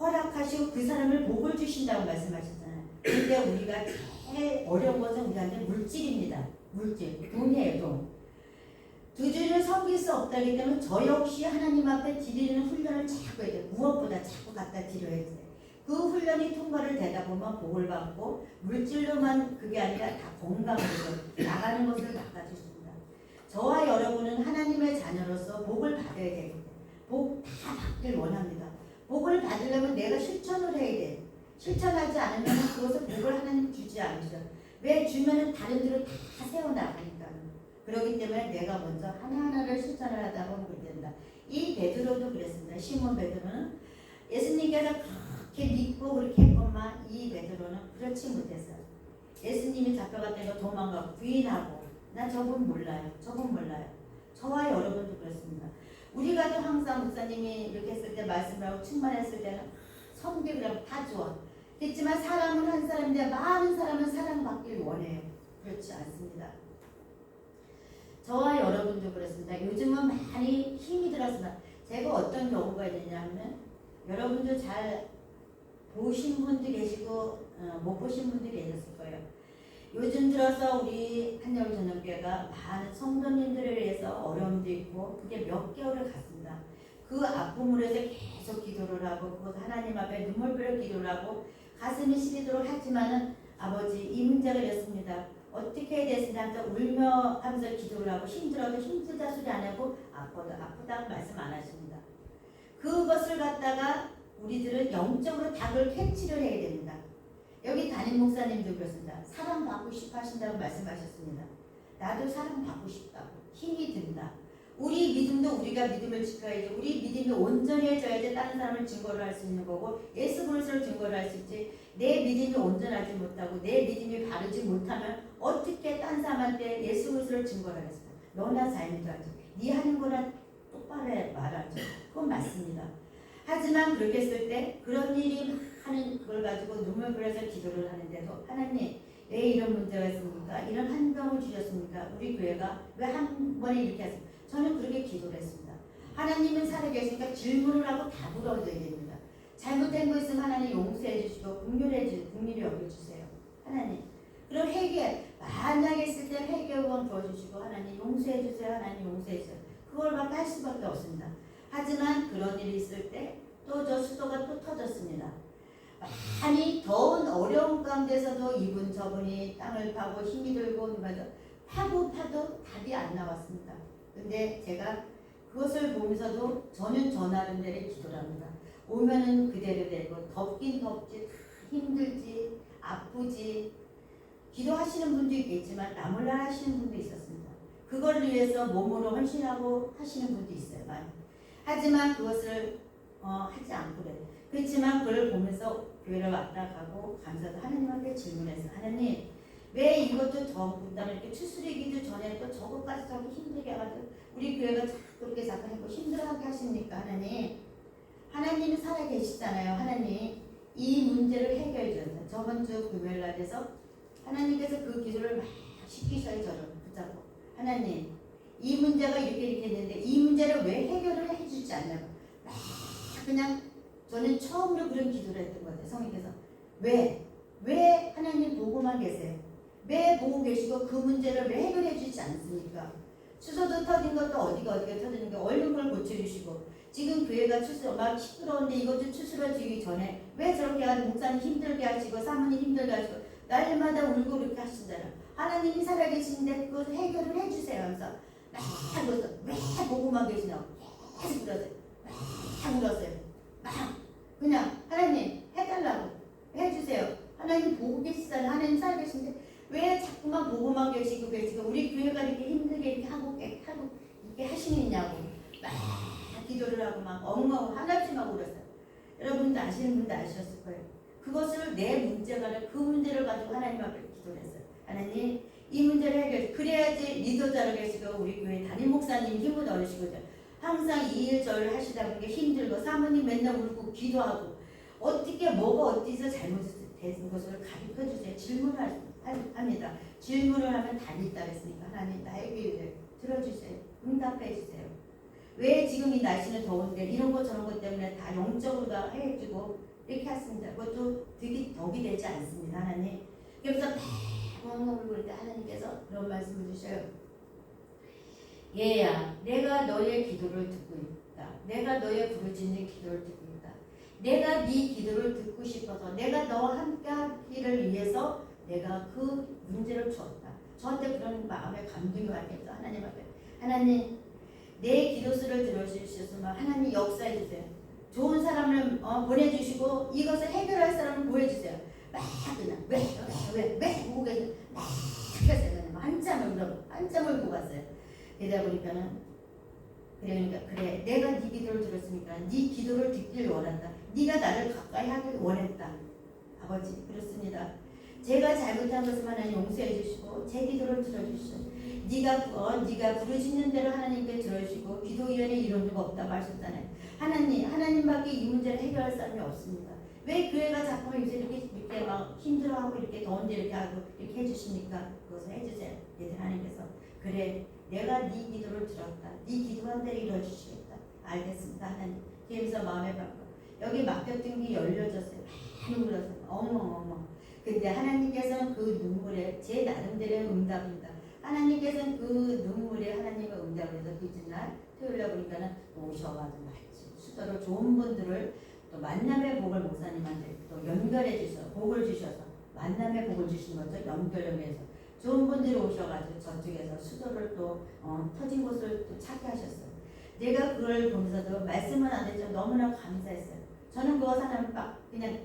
허락하시고 그 사람을 복을 주신다고 말씀하셨잖아요. 근데 우리가 제일 어려운 것은 우리한테 물질입니다. 물질, 돈이에요, 돈. 두 주를 섬길 수 없다기 때문에 저 역시 하나님 앞에 드리는 훈련을 자꾸 해야 돼요. 무엇보다 자꾸 갖다 드려야 돼요. 그 훈련이 통과를 되다 보면 복을 받고 물질로만 그게 아니라 다 건강으로 나가는 것을 바꿔주십니다. 저와 여러분은 하나님의 자녀로서 복을 받아야 되거든요. 복 다 받길 원합니다. 복을 받으려면 내가 실천을 해야 돼. 실천하지 않으면 그것을 복을 하나님 주지 않으셔. 왜 주면은 다른 데로 다 세워나가니까. 그렇기 때문에 내가 먼저 하나하나를 실천을 하다 보면 그렇게 된다. 이 베드로도 그랬습니다. 시몬 베드로는 예수님께서 그렇게 믿고 그렇게 했건만 이 베드로는 그렇지 못했어요. 예수님이 잡혀갔다는 거 도망가고 부인하고 나 저분 몰라요. 저분 몰라요. 저와 여러분도 그렇습니다. 우리가 또 항상 목사님이 이렇게 했을 때 말씀을 하고 충만했을 때는 성경이라고 다 좋아. 그렇지만 사람은 한 사람인데 많은 사람은 사랑받길 원해요. 그렇지 않습니다. 저와 여러분도 그렇습니다. 요즘은 많이 힘이 들었습니다. 제가 어떤 경우가 있느냐면 여러분도 잘 보신 분도 계시고 못 보신 분도 계셨을 거예요. 요즘 들어서 우리 한여울 저녁교회가 많은 성도님들에 의해서 어려움도 있고 그게 몇 개월을 갔습니다. 그 아픔으로 해서 계속 기도를 하고 그것 하나님 앞에 눈물흘려 기도를 하고 가슴이 시리도록 하지만은 아버지 이 문제가 이렇습니다. 어떻게 해야 되겠습니까? 울며 하면서 기도를 하고 힘들어도 힘들다 소리 안 하고 아파도 아프다고 말씀 안 하십니다. 그것을 갖다가 우리들은 영적으로 닭을 캐치를 해야 됩니다. 여기 담임 목사님도 그렇습니다. 사랑받고 싶어 하신다고 말씀하셨습니다. 나도 사랑받고 싶다고 힘이 든다. 우리 믿음도 우리가 믿음을 지켜야지. 우리 믿음이 온전해져야지 다른 사람을 증거를 할 수 있는 거고 예수 그리스도를 증거를 할 수 있지. 내 믿음이 온전하지 못하고 내 믿음이 바르지 못하면 어떻게 다른 사람한테 예수 그리스도를 증거를 하겠습니까? 너나 삶이도 하지. 네 하는 거나 똑바로 말하죠. 그건 맞습니다. 하지만 그렇게 했을 때 그런 일이 하는 그걸 가지고 눈물 흘려서 기도를 하는데도 하나님 왜 이런 문제가 있습니까? 이런 한병을 주셨습니까? 우리 교회가 왜 한 번에 이렇게 했습니까? 저는 그렇게 기도를 했습니다. 하나님은 살아계시니까 질문을 하고 답을 얻어야 됩니다. 잘못된 거 있으면 하나님 용서해 주시고 긍휼히 여겨주세요. 하나님. 그럼 회개 만약에 있을 때 회개원 부어주시고 하나님 용서해 주세요. 하나님 용서해 주세요. 그걸밖에 할 수밖에 없습니다. 하지만 그런 일이 있을 때 또 저 수도가 또 터졌습니다. 많이 더운 어려운 가운데서도 이분 저분이 땅을 파고 힘이 들고 파도 답이 안 나왔습니다. 근데 제가 그것을 보면서도 저는 저 나름대로 기도를 합니다. 오면은 그대로 되고 덥긴 덥지 힘들지 아프지 기도하시는 분도 있겠지만 나몰라 하시는 분도 있었습니다. 그걸 위해서 몸으로 헌신하고 하시는 분도 있어요. 많이. 하지만 그것을 하지 않고 그래요. 그렇지만 그걸 보면서 교회를 왔다 가고 감사도 하나님한테 질문해서 하나님 왜 이것도 그다음에 이렇게 추스리기도 전에 또 저것까지 저렇게 힘들게 해가지고 우리 교회가 자꾸 그렇게 자꾸 하고 힘들어하게 하십니까? 하나님이 살아계시잖아요. 하나님 이 문제를 해결해 주셨어요. 저번 주 금요일 날에서 하나님께서 그 기도를 막 시키셔요. 저를 붙잡고 하나님 이 문제가 이렇게 했는데 이 문제를 왜 해결을 해주지 않냐고 막 그냥 저는 처음으로 그런 기도를 했던 것 같아요. 성령께서 왜 하나님 보고만 계세요? 왜 보고 계시고 그 문제를 왜 해결해 주지 않습니까? 수소도 터진 것도 어디가 터지는 게 얼른 걸 고쳐주시고 지금 교회가 막 시끄러운데 이것도 추스러지기 전에 왜 저렇게 하는 목사님 힘들게 하시고 사모님 힘들게 하시고 날마다 울고 이렇게 하신다는 하나님이 살아계시는데 그걸 해결을 해주세요. 하면서 막 울어서 왜 보고만 계시냐고 계속 울었어요. 막 울었어요. 막 그냥 하나님 해달라고 해주세요. 하나님 보고 계시잖아요. 하나님 살아계신데 왜 자꾸만 보고만 계시고 우리 교회가 이렇게 힘들게 이렇게 하고 이렇게 하시느냐고 막 기도를 하고 막 엉엉 하나씩 막 울었어요. 여러분도 아시는 분도 아셨을 거예요. 그것을 내 문제가 아니라 그 문제를 가지고 하나님 앞에 기도를 했어요. 하나님 이 문제를 해결해 그래야지 리더자로 계시고 우리 교회 담임 목사님 힘을 얻으시거든요. 항상 이 일 저 일 하시다 보니까 힘들고 사모님 맨날 울고 기도하고 어떻게 뭐가 어디서 잘못된 것을 가르쳐주세요. 질문합니다. 질문을 하면 답이 있다 그랬으니까 하나님 나의 기도를 들어주세요. 응답해 주세요. 왜 지금 이 날씨는 더운데 이런 것 저런 것 때문에 다 영적으로 다 해주고 이렇게 했습니다. 그것도 덕이 되지 않습니다. 하나님. 그래서 엉엉 울고 때 하나님께서 그런 말씀을 주셔요. 얘야, 내가 너의 기도를 듣고 있다. 내가 너의 부르짖는 기도를 듣고 있다. 내가 네 기도를 듣고 싶어서 내가 너와 함께 하기를 위해서 내가 그 문제를 주었다. 저한테 그런 마음의 감동이 왔겠죠. 하나님 앞에. 하나님, 내 기도수를 들어주셔서 하나님 역사해 주세요. 좋은 사람을 보내주시고 이것을 해결할 사람을 보여주세요. 막 그냥 왜 보고 계세요. 막 했어요. 한참을 보고 갔어요. 그러다 보니까는 그래 내가 네 기도를 들었으니까 네 기도를 듣길 원한다. 네가 나를 가까이 하길 원했다. 아버지 그렇습니다. 제가 잘못한 것을 하나님 용서해 주시고 제 기도를 들어주시고 네가 부르짖는 대로 하나님께 들어주시고 기도위원회 이런 적 없다고 하셨잖아요. 하나님밖에 이 문제를 해결할 사람이 없습니다. 왜 교회가 자꾸 이렇게 막 힘들어하고 이렇게 더운데 이렇게 하고 이렇게 해주십니까? 그것을 해주세요. 얘들 하나님께서 그래 내가 네 기도를 들었다. 네 기도한 대로 이루어주시겠다. 알겠습니다. 하나님. 그러면서 마음에 받고 여기 막혔던 게 열려졌어요. 많이 울어서 어머. 근데 하나님께서는 그 눈물에 제 나름대로의 응답입니다. 하나님께서는 그 눈물에 하나님의 응답을 해서 그 이튿날 토요일에 보니까는 오셔가지고 마치 수도로 좋은 분들을 또 만남의 복을 목사님한테 또 연결해 주셔서 복을 주셔서 만남의 복을 주신 거죠. 연결해서 좋은 분들이 오셔가지고 저쪽에서 수도를 또 터진 곳을 또 찾게 하셨어요. 내가 그걸 보면서도 말씀은 안 했지만 너무나 감사했어요. 저는 그거 하나는 막 그냥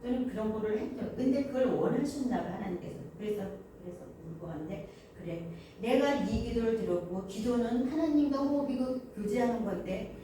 저는 그런 거를 했죠. 근데 그걸 원하셨나 봐요. 하나님께서. 그래서 울고 왔는데 그래 내가 네 기도를 들었고 기도는 하나님과 호흡이 교제하는 건데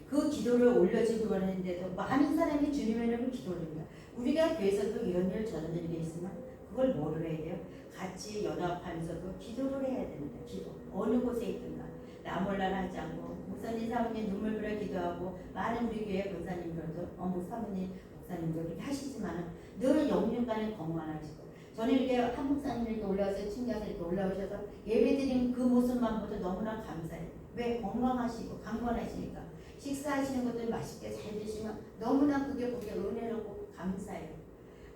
그 기도를 올려주고 하는데도 많은 사람이 주님의 이름을 기도 올립니다. 우리가 교회에서도 이런 일 저런 일이 있으면 그걸 뭐를 해야 돼요? 같이 연합하면서도 기도를 해야 됩니다. 기도 어느 곳에 있든가 나 몰라라 하지 않고 목사님 사모님 눈물 흘려 기도하고 많은 우리 교회 권사님들도 사모님 목사님도 이렇게 하시지만 늘 영육간에 건강하시고 저는 이렇게 한 목사님 이렇게 올라와서 친구에서 이렇게 올라오셔서 예배드린 그 모습만 보도 너무나 감사해요. 왜? 건강하시고 강건하시니까 식사하시는 것들 맛있게 잘 드시면 너무나 그게 보기에 은혜롭고 감사해요.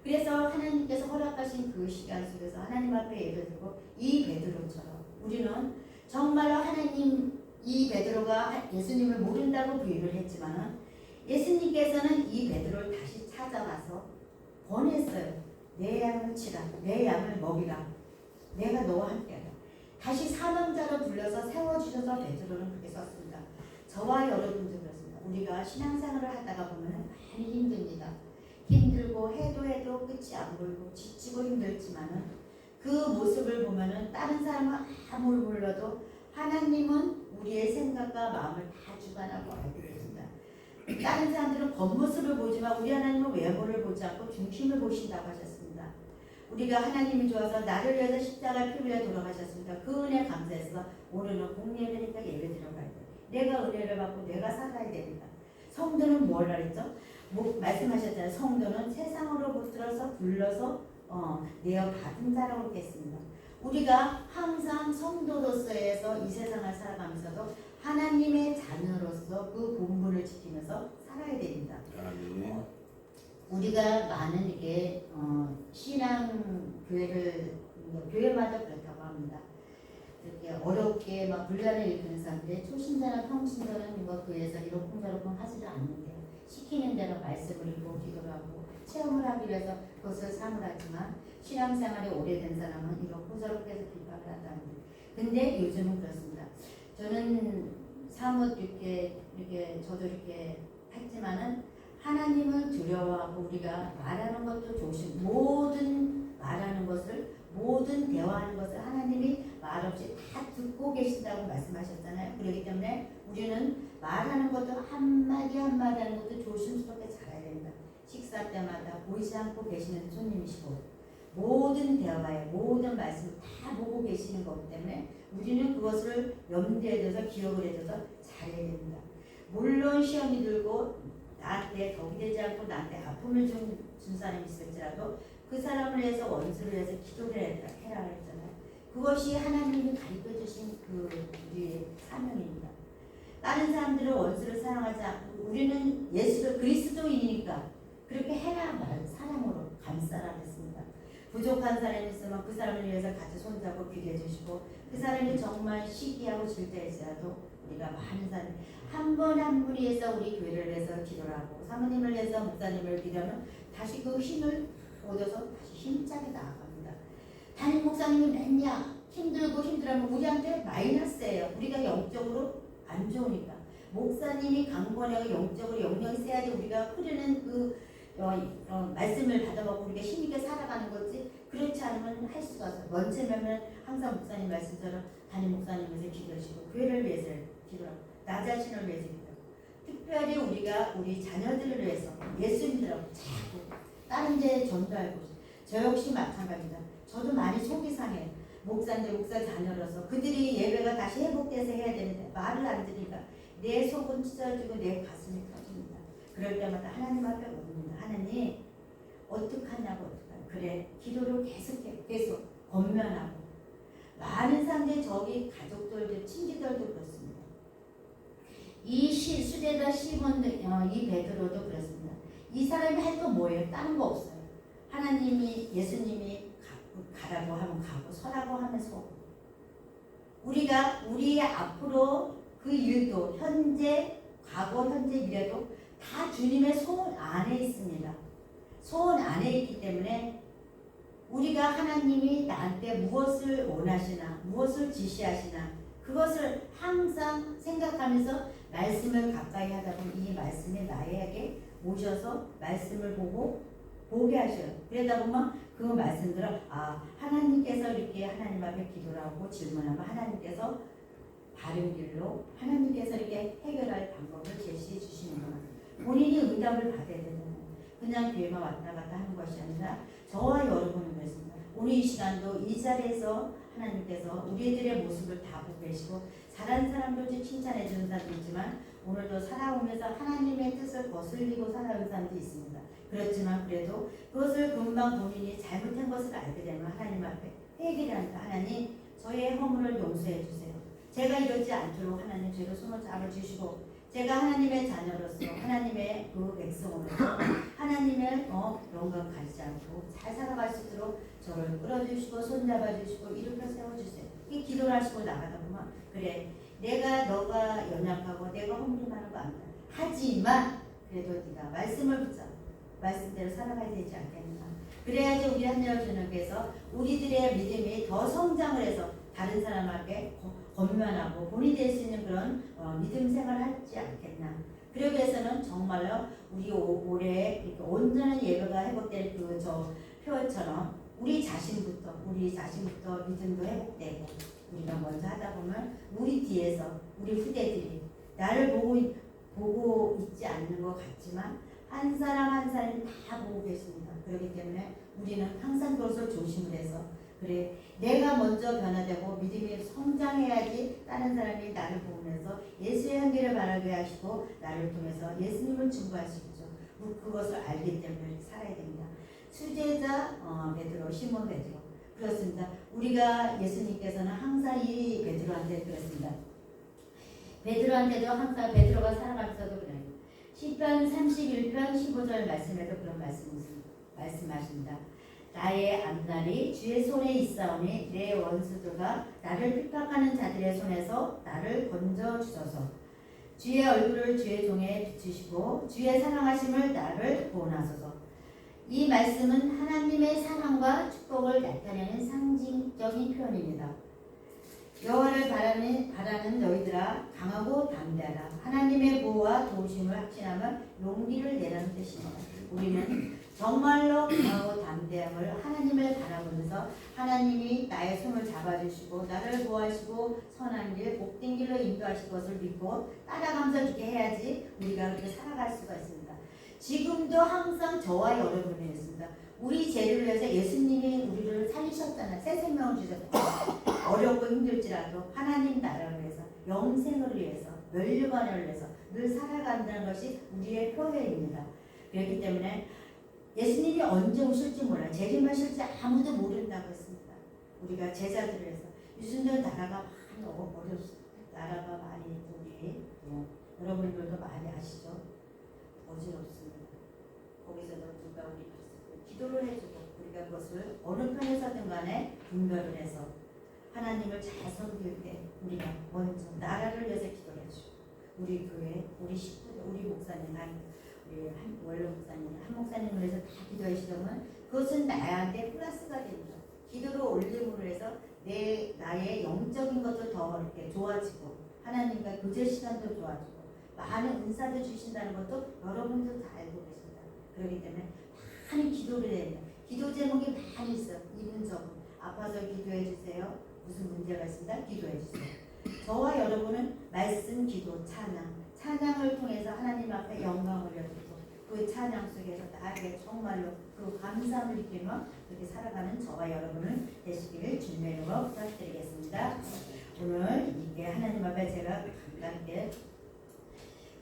그래서 하나님께서 허락하신 그 시간 속에서 하나님 앞에 예배드리고 이 베드로처럼 우리는 정말로 하나님 이 베드로가 예수님을 모른다고 부인을 했지만 예수님께서는 이 베드로를 다시 찾아가서 권했어요. 내 양을 치라. 내 양을 먹이라. 내가 너와 함께하라. 다시 사명자로 불러서 세워주셔서 베드로는 그렇게 썼습니다. 저와 여러분도 그렇습니다. 우리가 신앙생활을 하다가 보면 많이 힘듭니다. 힘들고 해도 끝이 안 보이고 지치고 힘들지만은 그 모습을 보면은 다른 사람은 아무리 몰라도 하나님은 우리의 생각과 마음을 다 주관하고 알고 계십니다. 다른 사람들은 겉모습을 보지만 우리 하나님은 외모를 보지 않고 중심을 보신다고 하셨습니다. 우리가 하나님이 좋아서 나를 위해서 십자가를 피 흘려 돌아가셨습니다. 그 은혜 감사해서 오늘은 공예배니까 예배 들어가야 돼. 내가 은혜를 받고 내가 살아야 됩니다. 성도는 뭐라 그랬죠? 말씀하셨잖아요. 성도는 세상으로부터 불러서 내어 받은 자라고 했겠습니다. 우리가 항상 성도로서에서 이 세상을 살아가면서도 하나님의 자녀로서 그 본분을 지키면서 살아야 됩니다. 아멘. 우리가 많은 이게 신앙 교회마다 그렇다고 합니다. 이렇게 어렵게 막 분란을 일으키는 사람들이 초신자나 평신자는 교회에서 이런 공자로금 하지를 않는데요. 시키는 대로 말씀을 읽고 기도를 하고 체험을 하기 위해서 그것을 사물하지만 신앙생활이 오래된 사람은 이런 호소롭게 해서 비판을 한다는데 근데 요즘은 그렇습니다. 저는 사뭇 이렇게 저도 이렇게 했지만은 하나님을 두려워하고 우리가 말하는 것도 조심 모든 말하는 것을 모든 대화하는 것을 하나님이 말없이 다 듣고 계신다고 말씀하셨잖아요. 그렇기 때문에 우리는 말하는 것도 한마디 한마디 하는 것도 조심스럽게 잘해야 됩니다. 식사 때마다 보이지 않고 계시는 손님이시고 모든 대화에 모든 말씀을 다 보고 계시는 거기 때문에 우리는 그것을 염두에 둬서 기억을 해줘서 잘해야 됩니다. 물론 시험이 들고 나한테 덕이 되지 않고 나한테 아픔을 준 사람이 있을지라도 그 사람을 위해서 원수를 위해서 기도를 해라 했잖아요. 그것이 하나님이 가르쳐 주신 그 우리의 사명입니다. 다른 사람들은 원수를 사랑하지 않고 우리는 예수를 그리스도인이니까 그렇게 해라 말 사랑으로 감싸라 했습니다. 부족한 사람이 있으면 그 사람을 위해서 같이 손잡고 기도해 주시고 그 사람이 정말 시기하고 질때일지라도 우리가 많은 사람 한 분 한 분이 위해서 우리 교회를 위해서 기도를 하고 사모님을 위해서 목사님을 기도하면 다시 그 힘을 얻어서 다시 힘차게 나아갑니다. 담임 목사님이 맨날 힘들고 힘들어하면 우리한테 마이너스예요. 우리가 영적으로 안 좋으니까. 목사님이 강권하고 영적으로 영향이 세야지 우리가 흐르는 그 말씀을 받아먹고 우리가 힘있게 살아가는 거지. 그렇지 않으면 할 수가 없어요. 먼저면 항상 목사님 말씀처럼 담임 목사님 위해서 기도하시고 교회를 위해서 기도하고 나 자신을 위해서 기도하고 특별히 우리가 우리 자녀들을 위해서 예수님들하고 자꾸 다른 데 전도하고 저 역시 마찬가지입니다. 저도 많이 속이 상해요. 목사인데 목사 자녀로서 그들이 예배가 다시 회복돼서 해야 되는데 말을 안 들으니까 내 속은 찢어지고 내 가슴이 터집니다. 그럴 때마다 하나님 앞에 옵니다. 하나님 어떡하냐고 어떡하냐. 그래 기도를 계속 권면하고 많은 사람들이 저기 가족들도 친지들도 그렇습니다. 이 수제자 시몬 이 베드로도 그렇습니다. 이 사람이 할 거 뭐예요? 다른 거 없어요. 하나님이 예수님이 가라고 하면 가고 서라고 하면 서고 우리가 우리 앞으로 그 일도 현재 과거 현재 미래도 다 주님의 손 안에 있습니다. 손 안에 있기 때문에 우리가 하나님이 나한테 무엇을 원하시나 무엇을 지시하시나 그것을 항상 생각하면서 말씀을 가까이 하다 보면 이 말씀이 나에게 오셔서 말씀을 보게 하셔요. 그러다 보면 그 말씀들을 하나님께서 이렇게 하나님 앞에 기도를 하고 질문하면 하나님께서 바른 길로 하나님께서 이렇게 해결할 방법을 제시해 주시는구나. 본인이 응답을 받아야 되잖아요. 그냥 교회만 왔다 갔다 하는 것이 아니라 저와 여러분은 그렇습니다. 오늘 이 시간도 이 자리에서 하나님께서 우리들의 모습을 다 보고 계시고 잘한 사람들도 칭찬해 주는 사람도 있지만 오늘도 살아오면서 하나님의 뜻을 거슬리고 살아온 사람도 있습니다. 그렇지만 그래도 그것을 금방 본인이 잘못한 것을 알게 되면 하나님 앞에 회개를 합니다. 하나님 저의 허물을 용서해 주세요. 제가 이러지 않도록 하나님 죄로 손을 잡아주시고 제가 하나님의 자녀로서 하나님의 그 백성으로서 하나님의 영광 가지지 않고 잘 살아갈 수 있도록 저를 끌어주시고 손잡아주시고 이렇게 세워주세요. 이 기도를 하시고 나가다 보면 그래 너가 연약하고 내가 허물이 많은 거 안다. 하지만 그래도 네가 말씀을 붙잡아 말씀대로 살아가야 되지 않겠는가. 그래야지 우리 하나님 주님께서 우리들의 믿음이 더 성장을 해서 다른 사람에게 권면하고 본이 될 수 있는 그런 믿음 생활을 하지 않겠나. 그러기 위해서는 정말로 우리 올해 이렇게 온전한 예배가 회복될 저 표처럼 우리 자신부터 믿음도 회복되고 우리가 먼저 하다 보면 우리 뒤에서 우리 후대들이 나를 보고 있지 않는 것 같지만 한 사람 한 사람이 다 보고 계십니다. 그렇기 때문에 우리는 항상 그것을 조심을 해서 그래 내가 먼저 변화되고 믿음이 성장해야지 다른 사람이 나를 보면서 예수의 향기를 바라게 하시고 나를 통해서 예수님을 증거할 수 있죠. 그것을 알기 때문에 살아야 됩니다. 수제자 베드로 시몬 베드로 그렇습니다. 우리가 예수님께서는 항상 이 베드로한테 그랬습니다. 베드로한테도 항상 베드로가 살아가면서도 그래요. 시편 31편 15절 말씀에도 그런 말씀하십니다. 나의 앞날이 주의 손에 있사오니 내 원수들과 나를 핍박하는 자들의 손에서 나를 건져 주소서. 주의 얼굴을 주의 종에 비추시고 주의 사랑하심을 나를 구원하소서. 이 말씀은 하나님의 사랑과 축복을 나타내는 상징적인 표현입니다. 여호와를 바라는 너희들아 강하고 담대하라. 하나님의 보호와 도우심을 확신하면 용기를 내라는 뜻입니다. 우리는 정말로 강하고 담대함을 하나님을 바라보면서 하나님이 나의 손을 잡아주시고 나를 보호하시고 선한 길, 복된 길로 인도하실 것을 믿고 따라가면서 그렇게 해야지 우리가 그렇게 살아갈 수가 있습니다. 지금도 항상 저와 여러분이 있습니다. 우리 죄를 위해서 예수님이 우리를 살리셨잖아요. 새 생명을 주셨잖아요. 어렵고 힘들지라도 하나님 나라를 위해서 영생을 위해서 멸류관을 위해서 늘 살아간다는 것이 우리의 표현입니다. 그렇기 때문에 예수님이 언제 오실지 몰라요. 재림하실지 아무도 모른다고 했습니다. 우리가 제자들을 해서 요즘도 나라가 많이 어렵습니다. 나라가 많이 우리 여러분들도 많이 아시죠? 어지럽습니다. 거기서도 누가 우리 기도를 해주고 우리가 그것을 어느 편에 서든 간에 분별을 해서 하나님을 잘 섬길 때 우리가 먼저 나라를 위해서 기도를 해주고 우리 교회, 우리 식구들, 우리 목사님, 우리 원로 목사님, 한 목사님을 해서 다 기도해 주시면 그것은 나한테 플러스가 됩니다. 기도를 올림으로 해서 나의 영적인 것도 더 이렇게 좋아지고 하나님과 교제 시간도 좋아지고 많은 은사도 주신다는 것도 여러분도 다 알고 계십니다. 그렇기 때문에 많이 기도를 해야 돼요. 기도 제목이 많이 있어요. 이분 저분 아파서 기도해 주세요. 무슨 문제가 있습니다. 기도해 주세요. 저와 여러분은 말씀, 기도, 찬양을 통해서 하나님 앞에 영광을 올려드리고 그 찬양 속에서 나에게 정말로 그 감사함을 느끼며 그렇게 살아가는 저와 여러분을 되시기를 주님의 이름으로 부탁드리겠습니다. 오늘 이게 하나님 앞에 제가 간단하게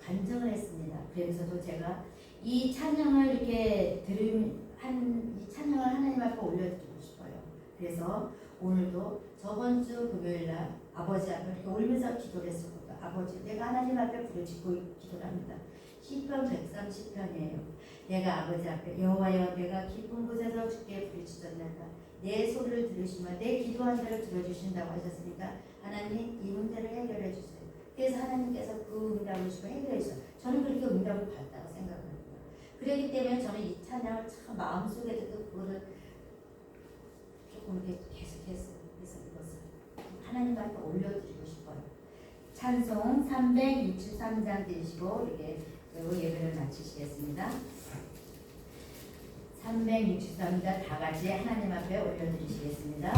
간증을 했습니다. 그래서도 제가 이 찬양을 이렇게 이 찬양을 하나님 앞에 올려드리고 싶어요. 그래서 오늘도 저번 주 금요일날 아버지 앞에 이렇게 울면서 기도를 했었거든요. 아버지, 내가 하나님 앞에 부르짖고 기도를 합니다. 시편 130편이에요. 내가 아버지 앞에 여호와여 내가 깊은 곳에서 주께 부르짖었나이다. 내 소리를 들으시며 내 기도한 대로 들어주신다고 하셨으니까 하나님 이 문제를 해결해 주세요. 그래서 하나님께서 그 응답을 주고 해결해 주세요. 저는 그렇게 응답을 받다고 생각합니다. 그렇기 때문에 저는 이 찬양을 참 마음속에도 그거를 조금 이렇게 계속했어요. 그래서 이것을 하나님 앞에 올려드리고 싶어요. 찬송 363장 들으시고 이렇게 예배를 마치시겠습니다. 363장 다 같이 하나님 앞에 올려드리시겠습니다.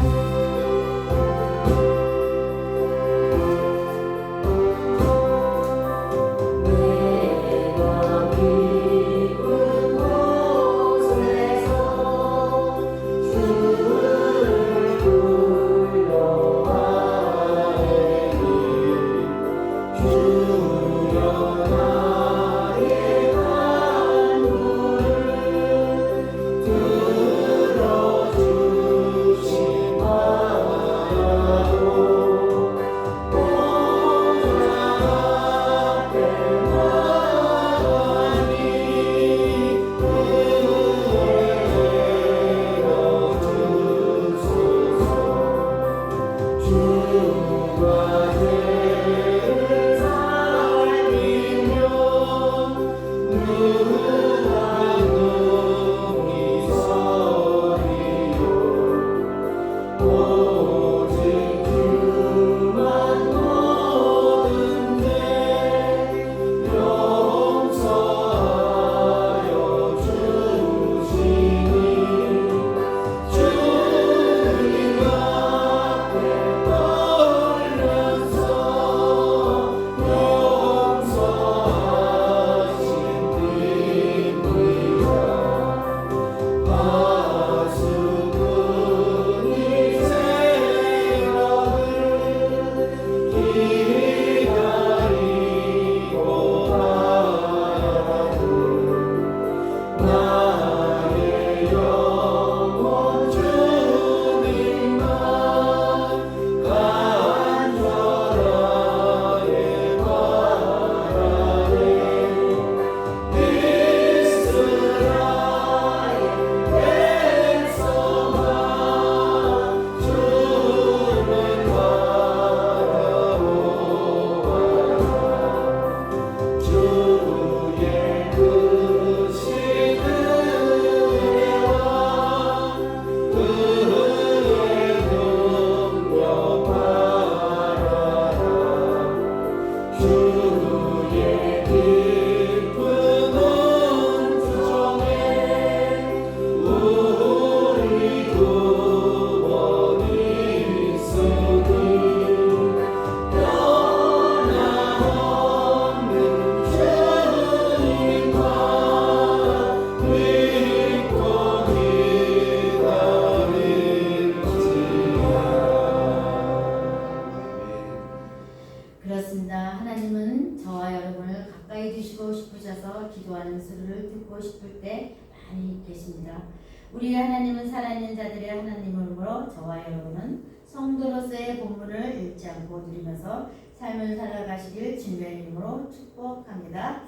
우리 하나님은 살아있는 자들의 하나님이므로 저와 여러분은 성도로서의 본분을 잃지 않고 누리면서 삶을 살아가시길 주님의 이름으로 축복합니다.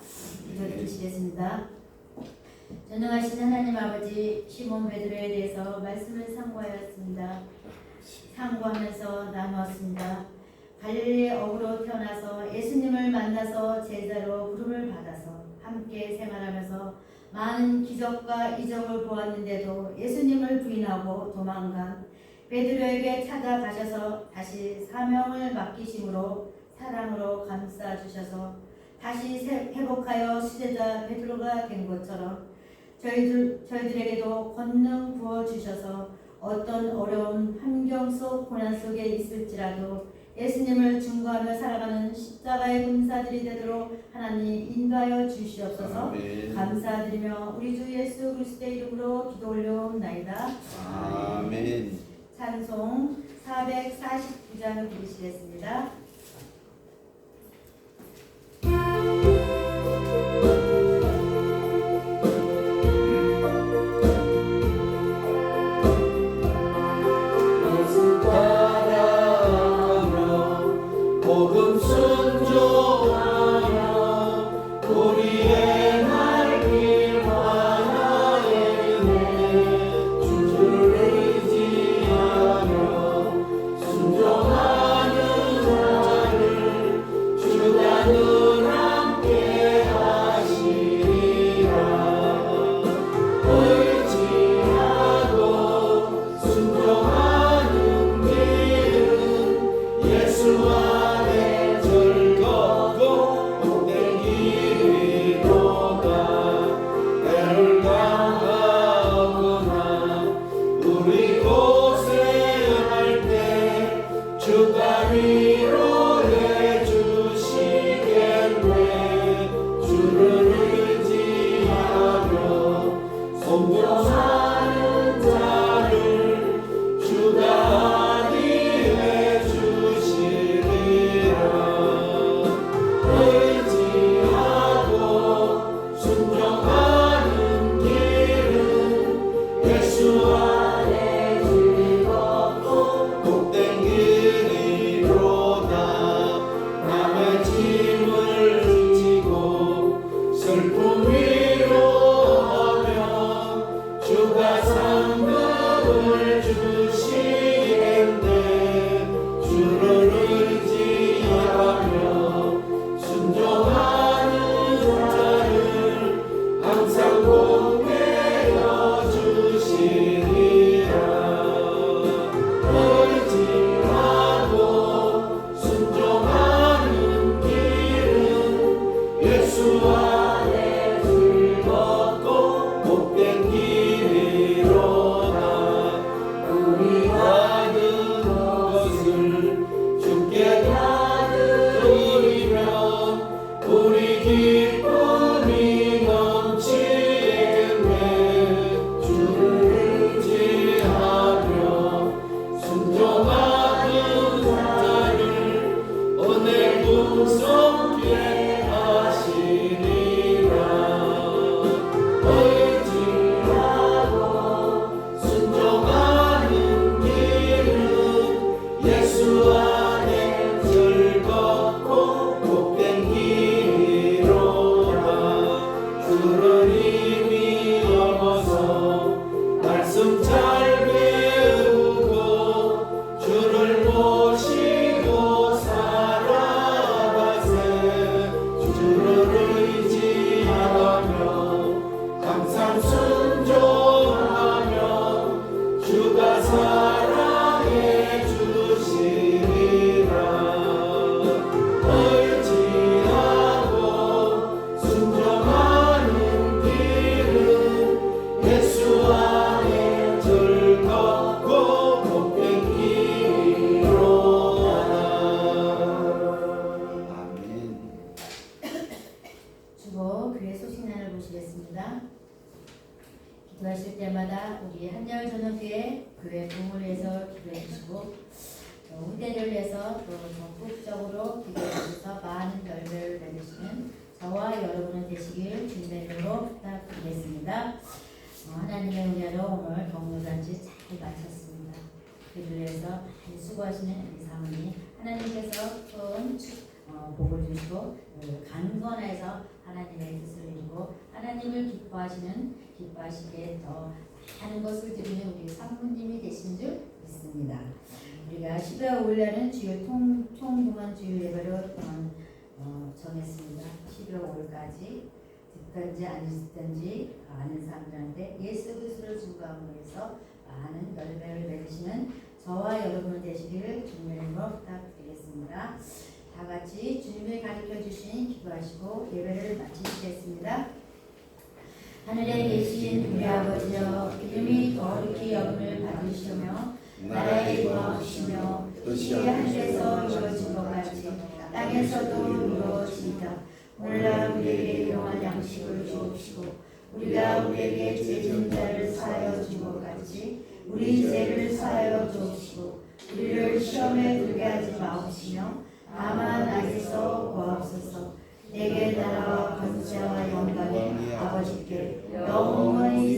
기도드리시겠습니다. 전능하신 하나님 아버지, 시몬 베드로에 대해서 말씀을 상고하였습니다. 상고하면서 나누었습니다. 갈릴리 어부로 태어나서 예수님을 만나서 제자로 부름을 받아서 함께 생활하면서 많은 기적과 이적을 보았는데도 예수님을 부인하고 도망간 베드로에게 찾아가셔서 다시 사명을 맡기심으로 사랑으로 감싸주셔서 다시 회복하여 수제자 베드로가 된 것처럼 저희들에게도 권능 부어주셔서 어떤 어려운 환경 속 고난 속에 있을지라도 예수님을 증거하며 살아가는 십자가의 군사들이 되도록 하나님 인도하여 주시옵소서. 아멘. 감사드리며 우리 주 예수 그리스도의 이름으로 기도 올려옵나이다. 아멘. 찬송 449장 부르시겠습니다. 복음 순종하며 우리의 날길 환하에 주를 의지하며 순종하는 자를 주가 늘 함께 하시리라. 의지하고 순종하는 길은 예수와 주가 위로해 주시겠네. 주를 의지하며 순종하는 자를 주가 안위해 주시리라. 의지하고 순종하는 길은 예수 안에 즐겁고 복된 길이로다. 남의 짐을 지고 슬픔 위로하며 주가 상급을 주시겠네. 주를 의지하며 순종하는 자를 항상 복내어 주시리라. 의지하고 순종하는 길은 예수 안에 즐겁고 복된 길이로다. 우리 받은 것을 주께 다 드리며 우리 기쁨이 넘치겠네. 주를 의지하며 순종하는 자를 은혜 풍성케 하시리라. 의지하고 순종하는 길은 예수 안에 즐겁고 복된 길이로다. 주를 이미 넘어서 말씀 잘 배우고 주를 모시고 살아가세. 주를 의지하며 항상 순종하며 주가 사랑해 주시리라. 의지하고 순종하는 길은 예수 안에 즐겁고 복된 길이로다. 아멘. 주보 교회 소식란을 보시겠습니다. 기도하실 때마다 우리 한열 전원교회 교회 부흥을 위해서 기도해 주시고 후대를 위해서 또 적극적으로 기도해 주셔서 많은 열매를 맺으시는 저와 여러분은 되시길 주님의 이름으로 부탁드리겠습니다. 하나님의 은혜로 오늘 경로잔치 잘 마쳤습니다. 그를 위해서 많이 수고하시는 우리 사모님 하나님께서 큰 복을 주시고 강건해서 하나님의 뜻을 이루고 하나님을 기뻐하시는 기뻐하시기에 더 많은 것을 드리는 우리 사모님이 되신 줄 믿습니다. 우리가 12월 5일에는 주요 총동원 주일 예배로 정했습니다. 12월 5일까지 듣든지 안 듣든지 아는 사람들한테 예수 그리스도를 증거함으로 해서 많은 열매를 맺으시는 저와 여러분 되시기를 주님의 이름으로 부탁드리겠습니다. 다 같이 주님을 가르쳐 주신 기도하시고 예배를 마치시겠습니다. 하늘에 계신 우리 아버지여, 이름이 거룩히 여김을 받으시며 나라의 임하시며 뜻이 하늘에서 이루어진 것 같이 땅에서도 이루어지이다. 오늘날 우리에게 영원한 양식을 주옵시고 우리가 우리에게 죄 지은 자를 사하여 준 것 같이 우리 죄를 사하여 주옵시고 우리를 시험에 들게 하지 마옵시며 다만 악에서 구하옵소서. 내게 나라와 권세와 영광이 아버지께 영원히